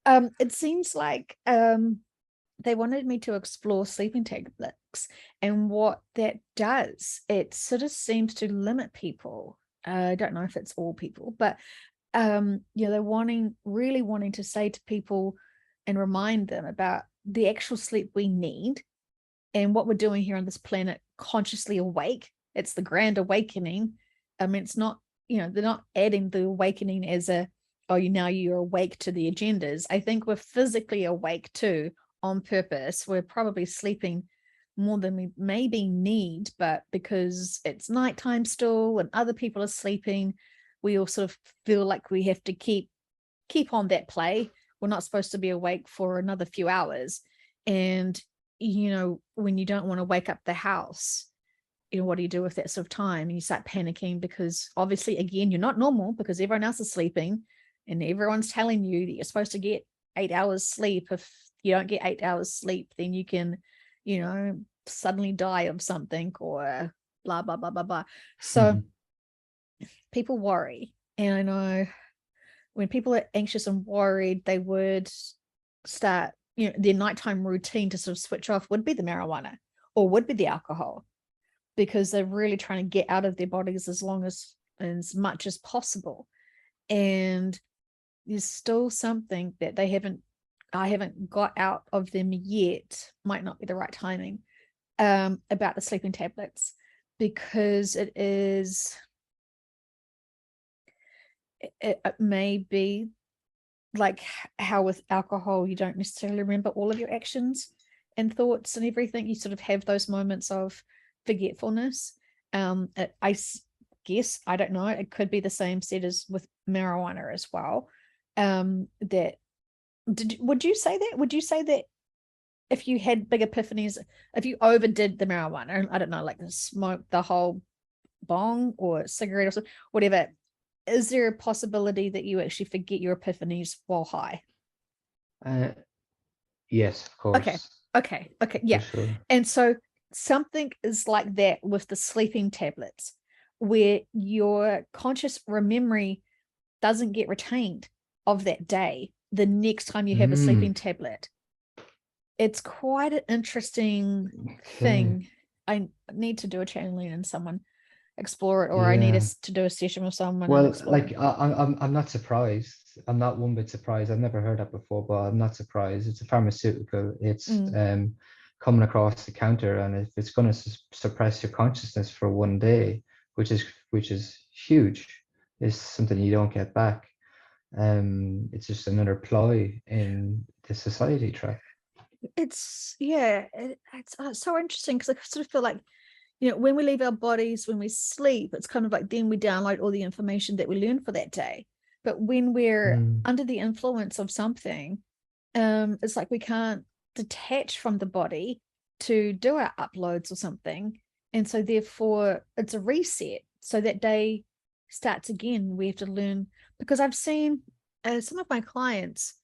S2: It seems like they wanted me to explore sleeping tablets and what that does. It sort of seems to limit people. I don't know if it's all people, but they're really wanting to say to people and remind them about the actual sleep we need and what we're doing here on this planet, consciously awake. It's the grand awakening. I mean, it's not, they're not adding the awakening as now you're awake to the agendas. I think we're physically awake too, on purpose. We're probably sleeping more than we maybe need, but because it's nighttime still and other people are sleeping, we all sort of feel like we have to keep on that play. We're not supposed to be awake for another few hours. And, when you don't want to wake up the house, what do you do with that sort of time? And you start panicking because obviously, again, you're not normal because everyone else is sleeping and everyone's telling you that you're supposed to get 8 hours sleep. If you don't get 8 hours sleep, then you can, suddenly die of something or blah, blah, blah, blah, blah. So people worry. And I know when people are anxious and worried, they would start, their nighttime routine to sort of switch off would be the marijuana or would be the alcohol, because they're really trying to get out of their bodies as much as possible. And there's still something that I haven't got out of them yet, might not be the right timing, about the sleeping tablets, because it may be like how with alcohol, you don't necessarily remember all of your actions and thoughts and everything. You sort of have those moments of forgetfulness. I guess, I don't know, it could be the same said as with marijuana as well. Would you say that if you had big epiphanies, if you overdid the marijuana, I don't know, like smoke the whole bong or cigarette or something, whatever, is there a possibility that you actually forget your epiphanies while high?
S1: Yes, of course.
S2: Okay, yeah.
S1: Sure.
S2: And so something is like that with the sleeping tablets, where your conscious memory doesn't get retained of that day the next time you have a sleeping tablet. It's quite an interesting thing. I need to do a channeling and someone explore it, or I need us to do a session with someone.
S1: Well, like I'm not surprised. I'm not one bit surprised. I've never heard that before, but I'm not surprised. It's a pharmaceutical. It's coming across the counter, and if it's going to suppress your consciousness for one day, which is huge, is something you don't get back. It's just another ploy in the society trap.
S2: It's so interesting, because I sort of feel like, when we leave our bodies, when we sleep, it's kind of like then we download all the information that we learned for that day. But when we're under the influence of something, it's like we can't detach from the body to do our uploads or something. And so therefore it's a reset. So that day starts again. We have to learn, because I've seen some of my clients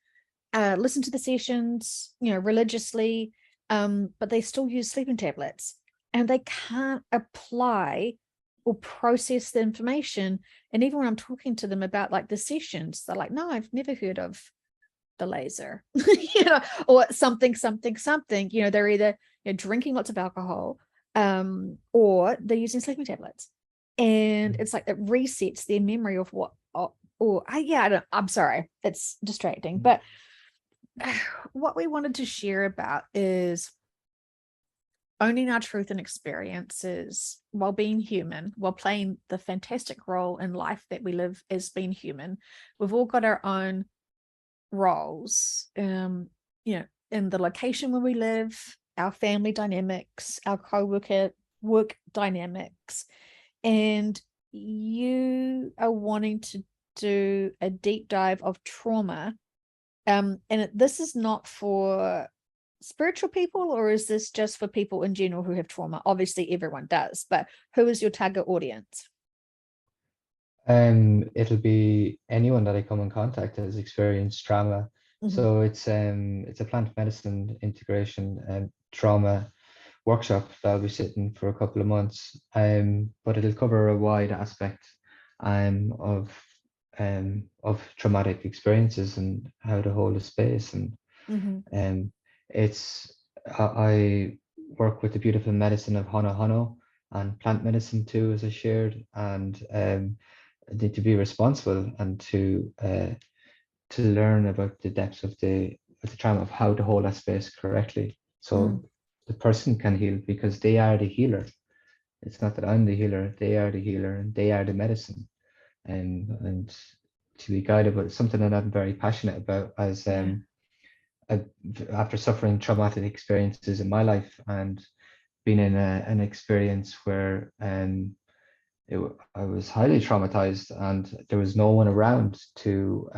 S2: listen to the sessions, religiously, but they still use sleeping tablets. And they can't apply or process the information. And even when I'm talking to them about like the sessions, they're like, no, I've never heard of the laser, or something. They're either drinking lots of alcohol, or they're using sleeping tablets. And it's like it resets their memory of what, I'm sorry, it's distracting. But what we wanted to share about is owning our truth and experiences while being human, while playing the fantastic role in life that we live as being human. We've all got our own roles, in the location where we live, our family dynamics, our co-worker work dynamics, and you are wanting to do a deep dive of trauma. And this is not for spiritual people, or is this just for people in general who have trauma? Obviously everyone does, but who is your target audience?
S1: It'll be anyone that I come in contact has experienced trauma. So it's a plant medicine integration and trauma workshop that I'll be sitting for a couple of months. But it'll cover a wide aspect of traumatic experiences and how to hold a space. And I work with the beautiful medicine of Hana Hano and plant medicine too, as I shared, and need to be responsible and to learn about the depths of the trauma, of how to hold that space correctly, so the person can heal, because they are the healer. It's not that I'm the healer; they are the healer, and they are the medicine. And to be guided, but something that I'm very passionate about, as after suffering traumatic experiences in my life, and been in an experience where I was highly traumatized, and there was no one around to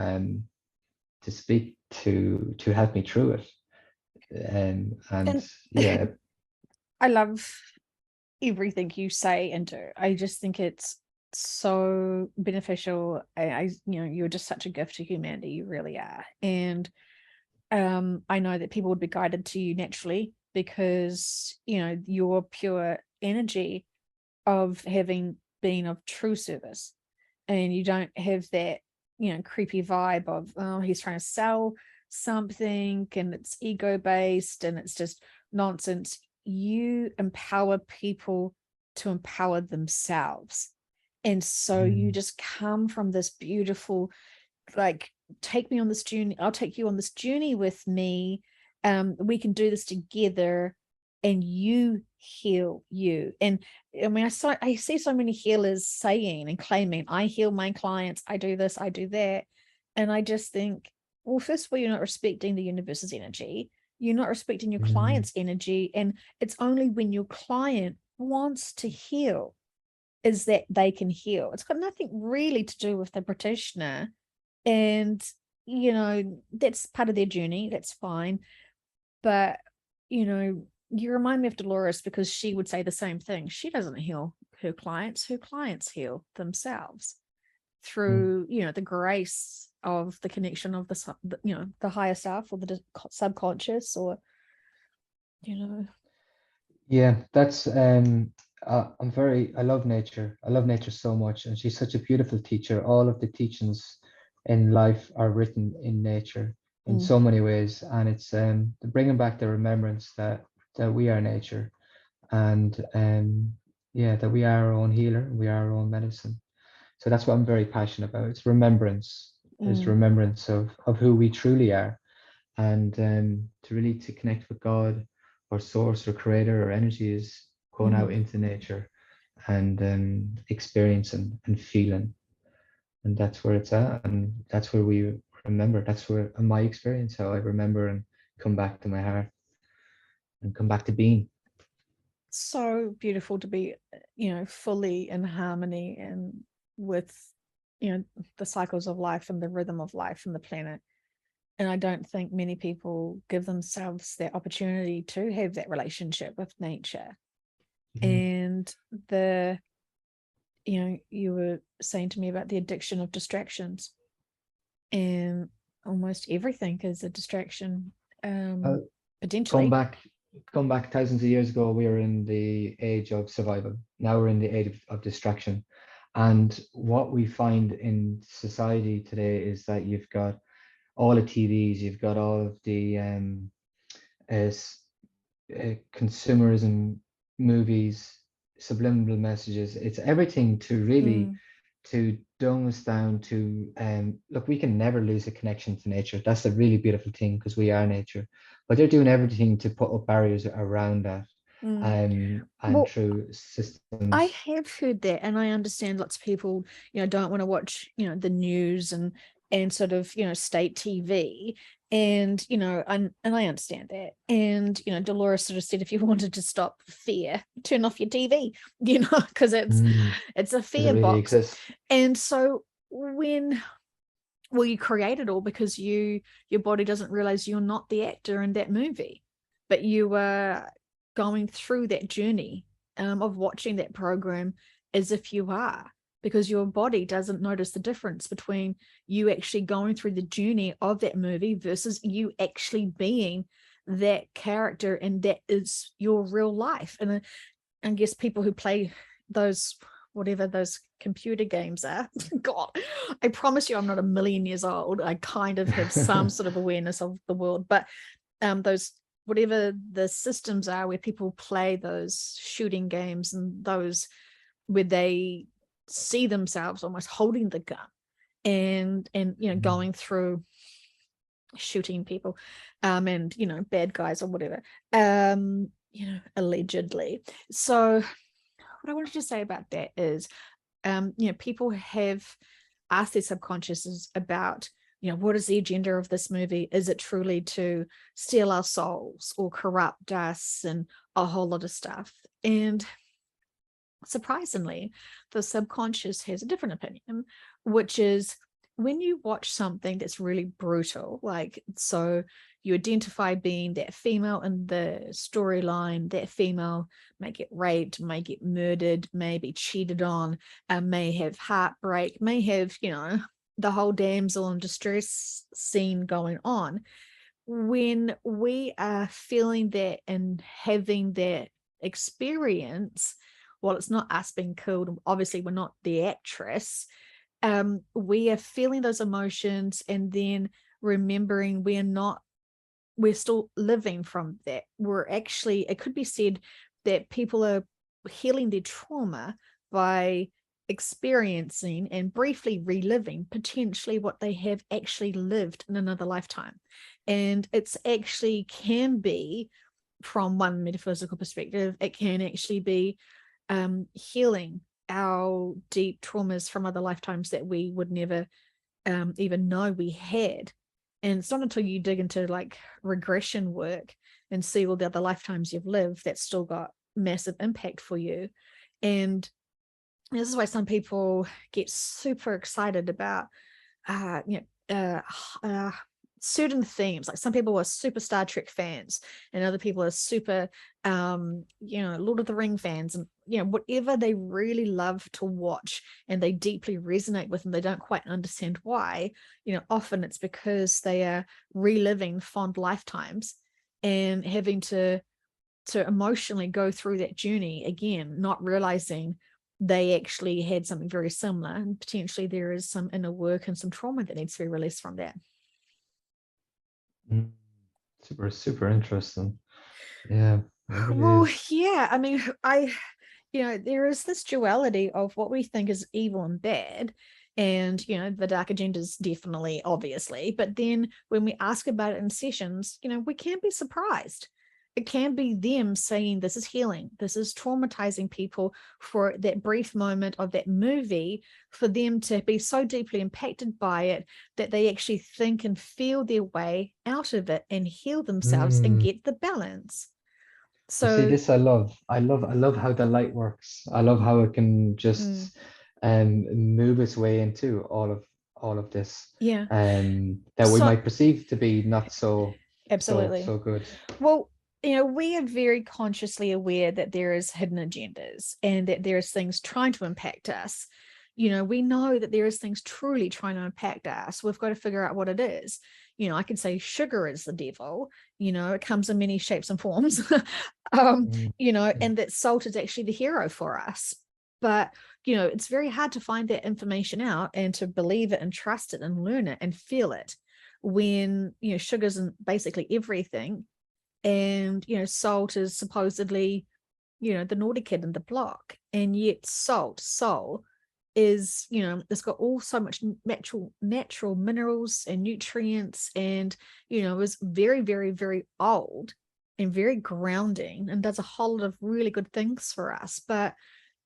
S1: speak to help me through it. And
S2: And
S1: yeah.
S2: I love everything you say and do. I just think it's so beneficial. You're just such a gift to humanity. You really are. And I know that people would be guided to you naturally because, your pure energy of having been of true service, and you don't have that, creepy vibe of, oh, he's trying to sell something and it's ego based and it's just nonsense. You empower people to empower themselves. And so you just come from this beautiful, like, take me on this journey, I'll take you on this journey with me, we can do this together, and you heal you. And I mean, I see so many healers saying and claiming, I heal my clients, I do this, I do that. And I just think, well, first of all, you're not respecting the universe's energy, you're not respecting your client's energy. And it's only when your client wants to heal is that they can heal. It's got nothing really to do with the practitioner. And that's part of their journey, that's fine. But you remind me of Dolores, because she would say the same thing. She doesn't heal her clients heal themselves through the grace of the connection of the higher self, or the subconscious, or
S1: Yeah, that's I love nature. I love nature so much, and she's such a beautiful teacher. All of the teachings in life are written in nature in so many ways, and it's bringing back the remembrance that we are nature, and yeah, that we are our own healer, we are our own medicine. So that's what I'm very passionate about. It's remembrance, is remembrance of who we truly are, and to connect with God or source or creator or energy is going out into nature and experiencing and feeling, and that's where it's at, and that's where we remember. That's where, in my experience, how I remember and come back to my heart and come back to being.
S2: So beautiful to be fully in harmony and with the cycles of life and the rhythm of life and the planet. And I don't think many people give themselves that opportunity to have that relationship with nature. And you were saying to me about the addiction of distractions, and almost everything is a distraction, potentially.
S1: Come back thousands of years ago, we were in the age of survival. Now we're in the age of distraction. And what we find in society today is that you've got all the TVs, you've got all of the consumerism, movies, subliminal messages. It's everything to really to dumb us down to look, we can never lose a connection to nature. That's a really beautiful thing, because we are nature. But they're doing everything to put up barriers around that. And
S2: Well,
S1: through
S2: I
S1: systems.
S2: have heard that, and I understand lots of people, don't want to watch, the news and sort of, state TV, and and I understand that. And Dolores sort of said, if you wanted to stop fear, turn off your TV, because it's a
S1: Does it
S2: fear
S1: really
S2: box.
S1: exist?
S2: And so you create it all because your body doesn't realize you're not the actor in that movie, but you are going through that journey of watching that program as if you are, because your body doesn't notice the difference between you actually going through the journey of that movie versus you actually being that character, and that is your real life. And I guess people who play those, whatever those computer games are, God, I promise you I'm not a million years old. I kind of have some sort of awareness of the world, but those, whatever the systems are where people play those shooting games, and those where they see themselves almost holding the gun and going through shooting people, and bad guys or whatever, allegedly. So what I wanted to say about that is, people have asked their subconsciouses about what is the agenda of this movie? Is it truly to steal our souls or corrupt us and a whole lot of stuff? And surprisingly, the subconscious has a different opinion, which is when you watch something that's really brutal, like, so you identify being that female in the storyline, that female may get raped, may get murdered, may be cheated on, may have heartbreak, may have, the whole damsel in distress scene going on. When we are feeling that and having that experience, while it's not us being killed, obviously we're not the actress, we are feeling those emotions and then remembering we're still living from that. We're actually, it could be said that people are healing their trauma by experiencing and briefly reliving potentially what they have actually lived in another lifetime. And it's actually can be, from one metaphysical perspective, it can actually be healing our deep traumas from other lifetimes that we would never even know we had. And it's not until you dig into like regression work and see all the other lifetimes you've lived that's still got massive impact for you. And this is why some people get super excited about certain themes. Like some people are super Star Trek fans and other people are super Lord of the Ring fans, and whatever they really love to watch and they deeply resonate with and they don't quite understand why. Often it's because they are reliving fond lifetimes and having to emotionally go through that journey again, not realizing they actually had something very similar, and potentially there is some inner work and some trauma that needs to be released from that.
S1: Super, super interesting. Yeah.
S2: Well, yeah, I mean, there is this duality of what we think is evil and bad, and the dark agenda is definitely, obviously, but then when we ask about it in sessions, we can be surprised. It can be them saying this is healing, this is traumatizing people for that brief moment of that movie, for them to be so deeply impacted by it that they actually think and feel their way out of it and heal themselves and get the balance. So
S1: see, this I love how the light works. I love how it can just move its way into all of this that we might perceive to be not so
S2: absolutely
S1: so good.
S2: Well, we are very consciously aware that there is hidden agendas and that there's things trying to impact us. We know that there is things truly trying to impact us. We've got to figure out what it is. I could say sugar is the devil. It comes in many shapes and forms. And that salt is actually the hero for us. But it's very hard to find that information out and to believe it and trust it and learn it and feel it when sugar's in basically everything. And salt is supposedly the naughty kid in the block, and yet soul is it's got all so much natural minerals and nutrients, and is very, very, very old and very grounding and does a whole lot of really good things for us. But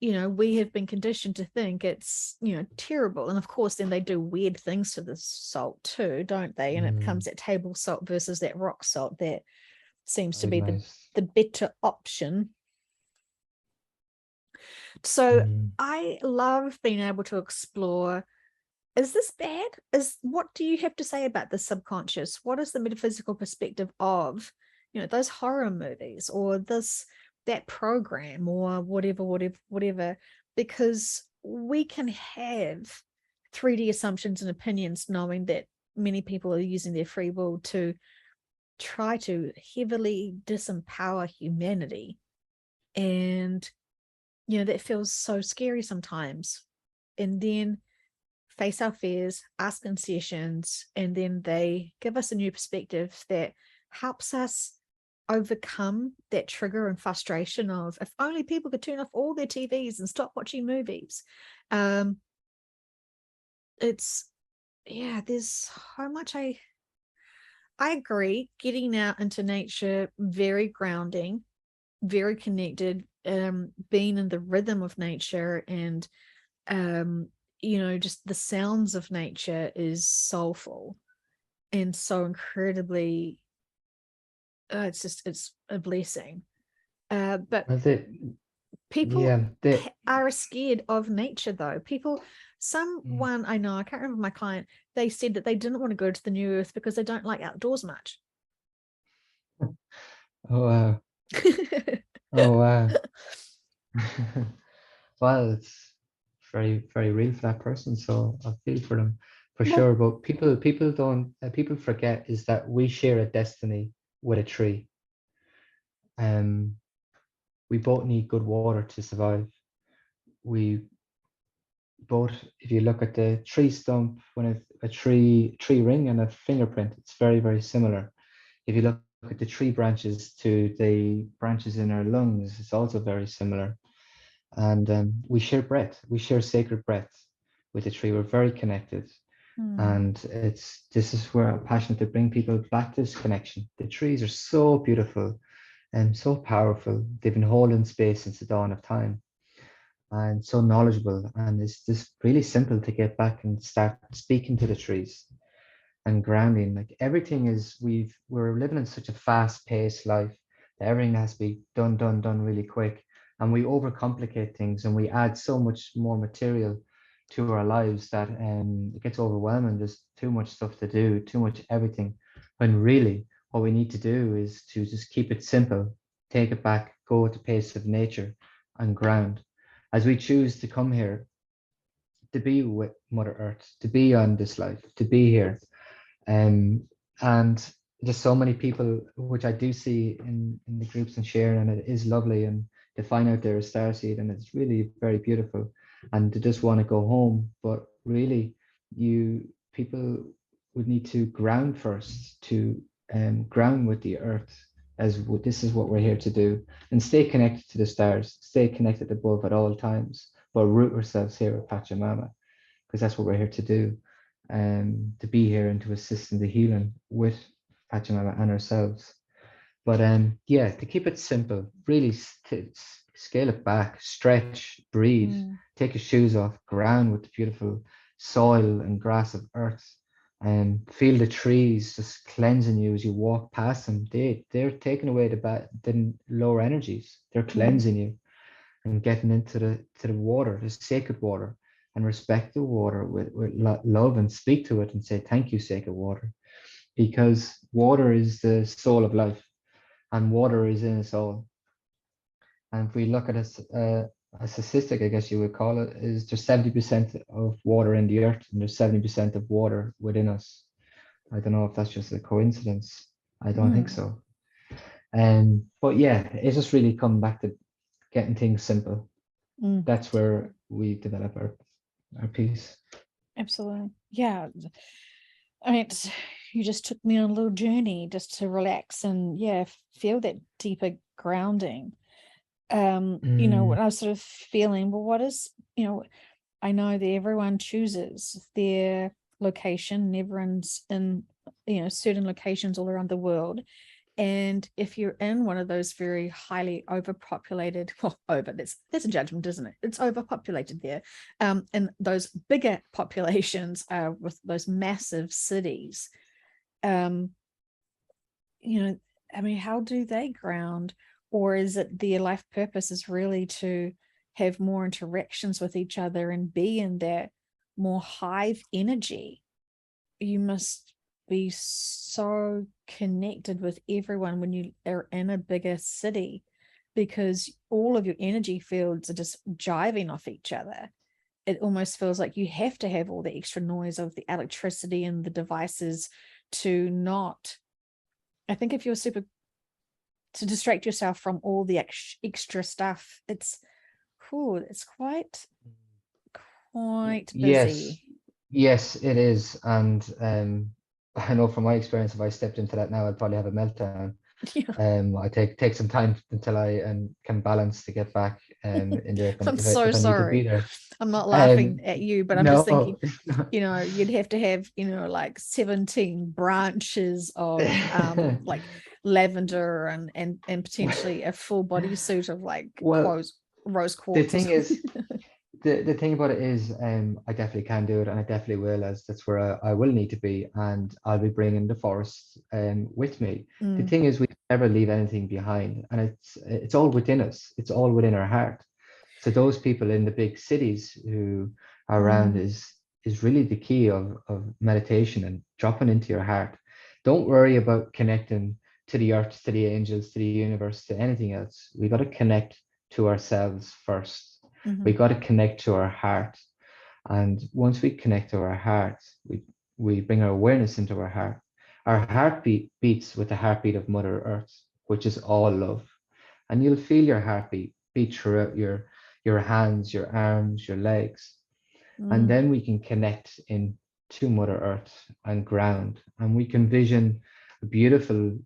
S2: we have been conditioned to think it's terrible. And of course then they do weird things to the salt too, don't they? And it becomes that table salt versus that rock salt that seems to be the better option. So I love being able to explore, is this bad? What do you have to say about the subconscious? What is the metaphysical perspective of those horror movies or that program or whatever, because we can have 3D assumptions and opinions, knowing that many people are using their free will to try to heavily disempower humanity. And that feels so scary sometimes. And then face our fears, ask in sessions, and then they give us a new perspective that helps us overcome that trigger and frustration of, if only people could turn off all their TVs and stop watching movies. There's so much I agree. Getting out into nature, very grounding, very connected, being in the rhythm of nature, and just the sounds of nature is soulful and so incredibly, it's a blessing. But
S1: Well,
S2: people
S1: yeah,
S2: are scared of nature, though. Someone I know, I can't remember my client, they said that they didn't want to go to the new earth because they don't like outdoors much.
S1: oh wow, oh wow. Well, it's very, very real for that person. So I feel for them for
S2: Well,
S1: sure. But people don't, people forget is that we share a destiny with a tree. Um, we both need good water to survive. We both, if you look at the tree stump, when a tree ring and a fingerprint, it's very, very similar. If you look at the tree branches to the branches in our lungs, it's also very similar. And we share breath. We share sacred breath with the tree. We're very connected, and this is where I'm passionate to bring people back to this connection. The trees are so beautiful and so powerful. They've been holding space since the dawn of time, and so knowledgeable. And it's just really simple to get back and start speaking to the trees and grounding. Like everything is, we're living in such a fast-paced life that everything has to be done really quick, and we overcomplicate things and we add so much more material to our lives that it gets overwhelming. There's too much stuff to do, too much everything, when really what we need to do is to just keep it simple, take it back, go at the pace of nature, and ground. As we choose to come here to be with Mother Earth, to be on this life, to be here, um, and there's so many people which I do see in the groups and sharing, and it is lovely, and to find out they're a starseed, and it's really very beautiful, and to just want to go home. But really, people would need to ground first, to ground with the earth, this is what we're here to do, and stay connected to the stars, stay connected above at all times, but root ourselves here with Pachamama, because that's what we're here to do, to be here and to assist in the healing with Pachamama and ourselves. But yeah, to keep it simple, really scale it back, stretch, breathe, take your shoes off, ground with the beautiful soil and grass of earth, and feel the trees just cleansing you as you walk past them. They're taking away the lower energies. They're cleansing you and getting into the water, the sacred water, and respect the water with love, and speak to it and say, thank you, sacred water, because water is the soul of life, and water is in us all. And if we look at a statistic, I guess you would call it, is there's 70% of water in the earth, and there's 70% of water within us. I don't know if that's just a coincidence. I don't think so. But yeah, it's just really come back to getting things simple. That's where we develop our peace.
S2: Absolutely. Yeah. I mean, you just took me on a little journey just to relax and feel that deeper grounding. When I was sort of feeling, well, what is, I know that everyone chooses their location, and everyone's in, certain locations all around the world. And if you're in one of those very highly overpopulated, that's a judgment, isn't it? It's overpopulated there. And those bigger populations with those massive cities, I mean, how do they ground? Or is it their life purpose is really to have more interactions with each other and be in that more hive energy? You must be so connected with everyone when you are in a bigger city, because all of your energy fields are just jiving off each other. It almost feels like you have to have all the extra noise of the electricity and the devices to not, I think if you're to distract yourself from all the extra stuff, it's quite busy.
S1: Yes, it is. And I know from my experience, if I stepped into that now, I'd probably have a meltdown. I take some time until I can balance to get back in there
S2: I'm
S1: if
S2: so
S1: I need to be
S2: sorry.
S1: there.
S2: I'm not laughing at you, but I'm just thinking,
S1: No.
S2: you'd have to have, like 17 branches of like lavender and potentially a full bodysuit of like
S1: Well,
S2: rose
S1: the
S2: quartz or
S1: thing
S2: something.
S1: is, the thing about it is, I definitely can do it, and I definitely will, as that's where I will need to be, and I'll be bringing the forest with me. The
S2: Mm,
S1: thing is, we never leave anything behind, and it's all within us. It's all within our heart. So those people in the big cities who are around
S2: mm,
S1: is really the key of meditation and dropping into your heart. Don't worry about connecting to the earth, to the angels, to the universe, to anything else. We got to connect to ourselves first. We
S2: mhm,
S1: got to connect to our heart. And once we connect to our heart, we bring our awareness into our heart. Our heartbeat beats with the heartbeat of Mother Earth, which is all love. And you'll feel your heartbeat beat throughout your hands, your arms, your legs. And
S2: mm,
S1: then we can connect in to Mother Earth and ground. And we can vision a beautiful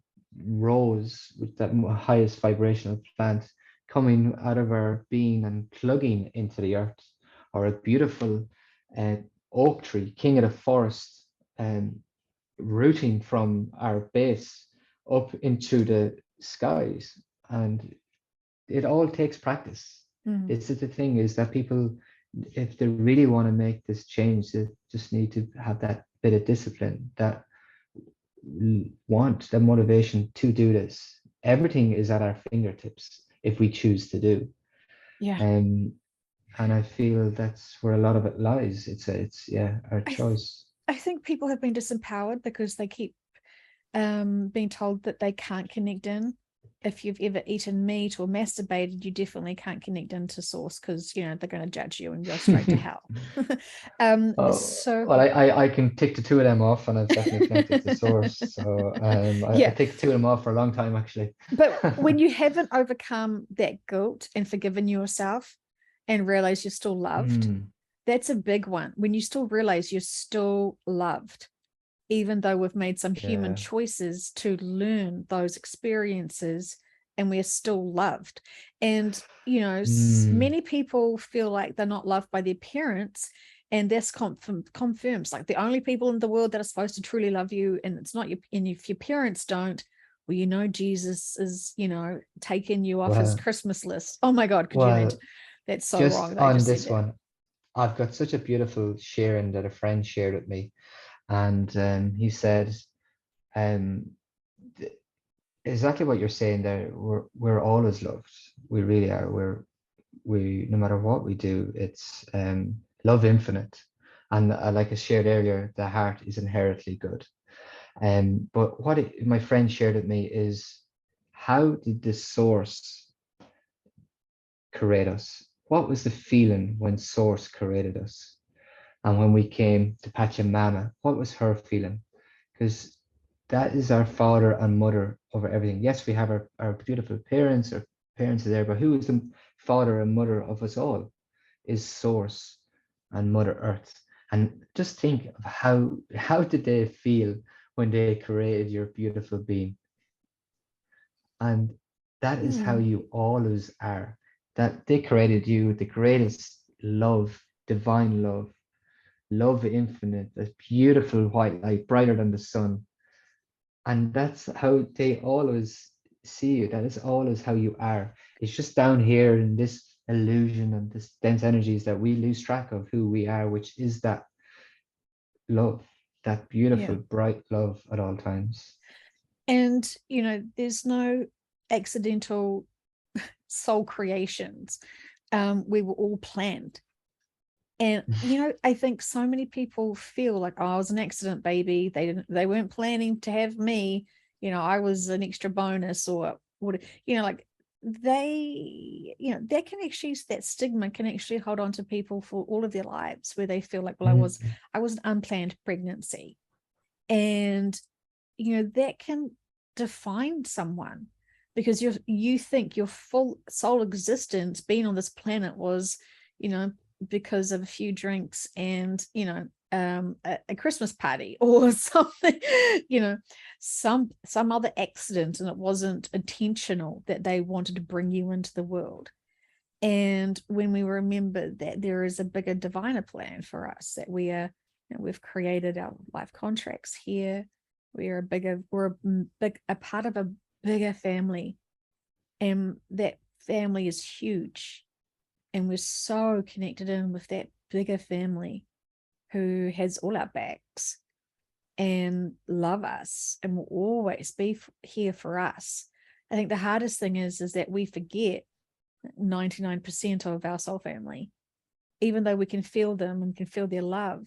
S1: rose with that highest vibrational plant coming out of our being and plugging into the earth, or a beautiful uh, oak tree, king of the forest, and rooting from our base up into the skies. And it all takes practice.
S2: mm.
S1: This is the thing, is that people, if they really want to make this change, they just need to have that bit of discipline, that want, the motivation to do this. Everything is at our fingertips if we choose to do.
S2: Yeah.
S1: Um, and I feel that's where a lot of it lies. It's yeah, our
S2: I, th-
S1: choice.
S2: I think people have been disempowered because they keep being told that they can't connect in. If you've ever eaten meat or masturbated, you definitely can't connect into source because they're going to judge you and go straight to hell.
S1: Oh,
S2: So
S1: well, I can tick the two of them off, and I've definitely connected to source. So I
S2: yeah,
S1: ticked two of them off for a long time, actually.
S2: but when you haven't overcome that guilt and forgiven yourself and realize you're still loved,
S1: Mm,
S2: that's a big one. When you still realize you're still loved, even though we've made some human
S1: yeah.
S2: choices to learn those experiences, and we're still loved. And
S1: Mm,
S2: many people feel like they're not loved by their parents, and this confirms like the only people in the world that are supposed to truly love you, and it's not your, and if your parents don't, well, Jesus is taking you off his
S1: well,
S2: Christmas list. Oh my God, could you imagine?
S1: well,
S2: That's so wrong
S1: just
S2: that I
S1: on
S2: just said
S1: this
S2: that.
S1: one, I've got such a beautiful sharing that a friend shared with me, and he said, um, th- exactly what you're saying there. We're always loved. We really are. We no matter what we do, it's love infinite, and like I shared earlier, the heart is inherently good. But my friend shared with me is, how did the source create us? What was the feeling when source created us? And when we came to Pachamama, what was her feeling? Because that is our father and mother over everything. Yes, we have our beautiful parents, our parents are there, but who is the father and mother of us all? Is source and Mother Earth. And just think of how did they feel when they created your beautiful being? And that is how
S2: Hmm.
S1: you always are. That they created you with the greatest love, divine love, love infinite, a beautiful white light, brighter than the sun. And that's how they always see you. That is always how you are. It's just down here in this illusion and this dense energies that we lose track of who we are, which is that love, that
S2: Yeah.
S1: beautiful, bright love at all times.
S2: And there's no accidental soul creations. We were all planned. And I think so many people feel like, oh, I was an accident baby. They weren't planning to have me. I was an extra bonus, or what, like that can actually, that stigma can actually hold on to people for all of their lives, where they feel like, well,
S1: Mm,
S2: I was an unplanned pregnancy. And that can define someone, because you think your full soul existence being on this planet was you know because of a few drinks and a Christmas party or something, some other accident, and it wasn't intentional that they wanted to bring you into the world. And when we remember that there is a bigger, diviner plan for us, that we've created our life contracts here, we're a part of a bigger family, and that family is huge. and we're so connected in with that bigger family who has all our backs and love us and will always be here for us. I think the hardest thing is that we forget 99% of our soul family, even though we can feel them and can feel their love.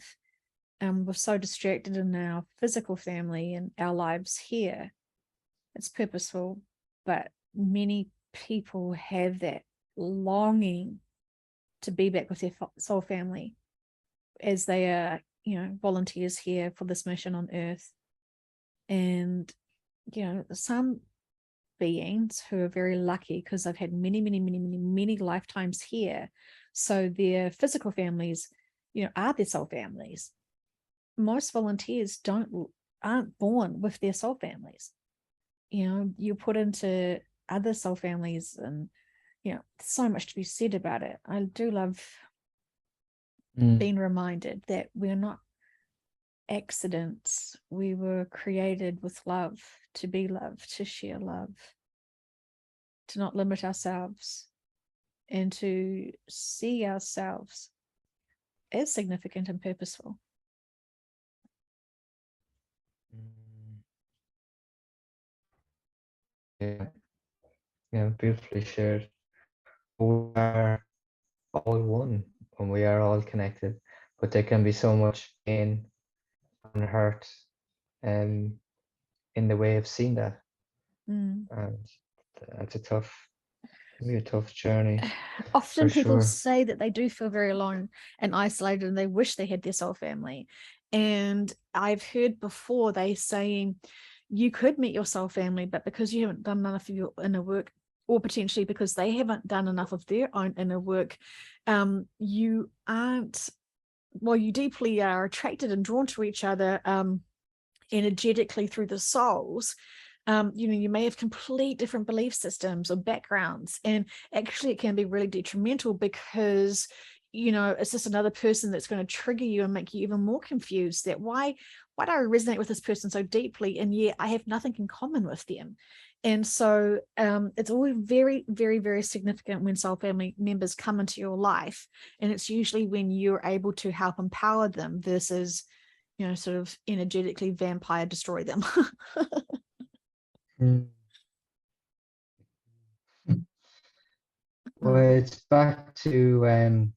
S2: We're so distracted in our physical family and our lives here. It's purposeful, but many people have that longing to be back with their soul family as they are, volunteers here for this mission on Earth. And, some beings who are very lucky because they've had many lifetimes here. So their physical families, are their soul families. Most volunteers aren't born with their soul families. You're put into other soul families, and so much to be said about it. I do love being reminded that we're not accidents. We were created with love, to be loved, to share love, to not limit ourselves, and to see ourselves as significant and purposeful.
S1: Yeah, beautifully shared. We are all one, and we are all connected, but there can be so much pain and hurt in the way of seeing that. And it's a tough journey.
S2: Often people
S1: sure.
S2: say that they do feel very alone and isolated, and they wish they had their soul family. And I've heard before they saying you could meet your soul family, but because you haven't done enough of your inner work, or potentially because they haven't done enough of their own inner work, you aren't, well, you deeply are attracted and drawn to each other energetically through the souls. You may have complete different belief systems or backgrounds, and actually it can be really detrimental because it's just another person that's going to trigger you and make you even more confused, that why do I resonate with this person so deeply, and yet I have nothing in common with them. And so it's always very, very, very significant when soul family members come into your life, and it's usually when you're able to help empower them versus sort of energetically vampire destroy them.
S1: Well, it's back to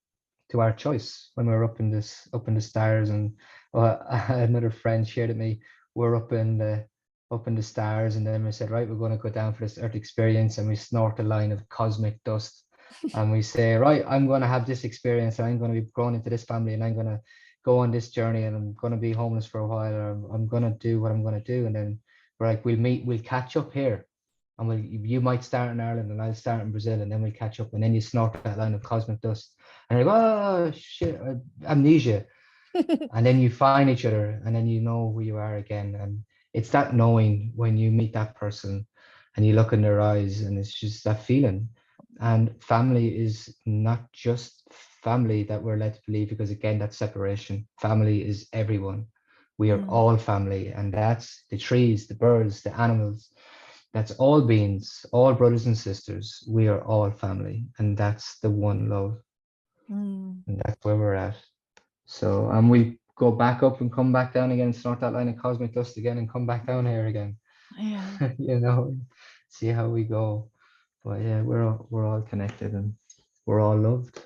S1: our choice when we're up in the stars. And another friend shared with me, we're up in the stars, and then we said, right, we're going to go down for this earth experience, and we snort a line of cosmic dust, and we say, right, I'm going to have this experience, and I'm going to be grown into this family, and I'm going to go on this journey, and I'm going to be homeless for a while, or I'm going to do what I'm going to do. And then we're like, we'll catch up here, and you might start in Ireland and I'll start in Brazil, and then we'll catch up, and then you snort that line of cosmic dust, and you're like, oh shit, amnesia. And then you find each other, and then you know who you are again. And it's that knowing when you meet that person and you look in their eyes, and it's just that feeling. And family is not just family that we're led to believe, because again, that's separation. Family is everyone. We are all family, and that's the trees, the birds, the animals. That's all beings, all brothers and sisters. We are all family, and that's the one love. And that's where we're at. So, and we go back up and come back down again, snort that line of cosmic dust again, and come back down here again.
S2: Yeah.
S1: See how we go. But yeah, we're all connected, and we're all loved.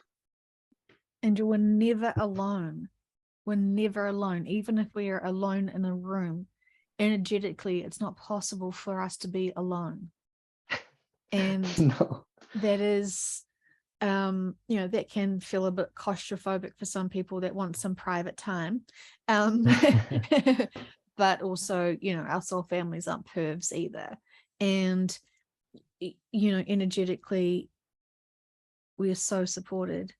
S2: And we're never alone. We're never alone. Even if we are alone in a room, energetically, it's not possible for us to be alone. And
S1: No.
S2: that is, that can feel a bit claustrophobic for some people that want some private time. But also, our soul families aren't pervs either. And, energetically, we are so supported.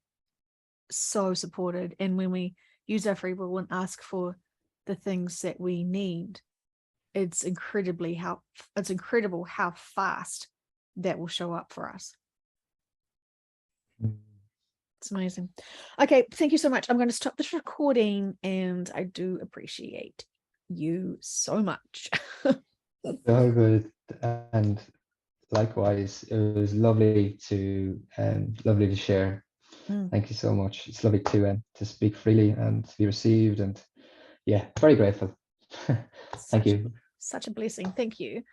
S2: And when we use our free will and ask for the things that we need, it's incredible how fast that will show up for us. It's amazing. Okay, thank you so much. I'm going to stop this recording, and I do appreciate you so much.
S1: So good. And likewise, it was lovely to share. Thank you so much. It's lovely to speak freely and to be received, and yeah, very grateful. Thank you.
S2: Such a blessing. Thank you.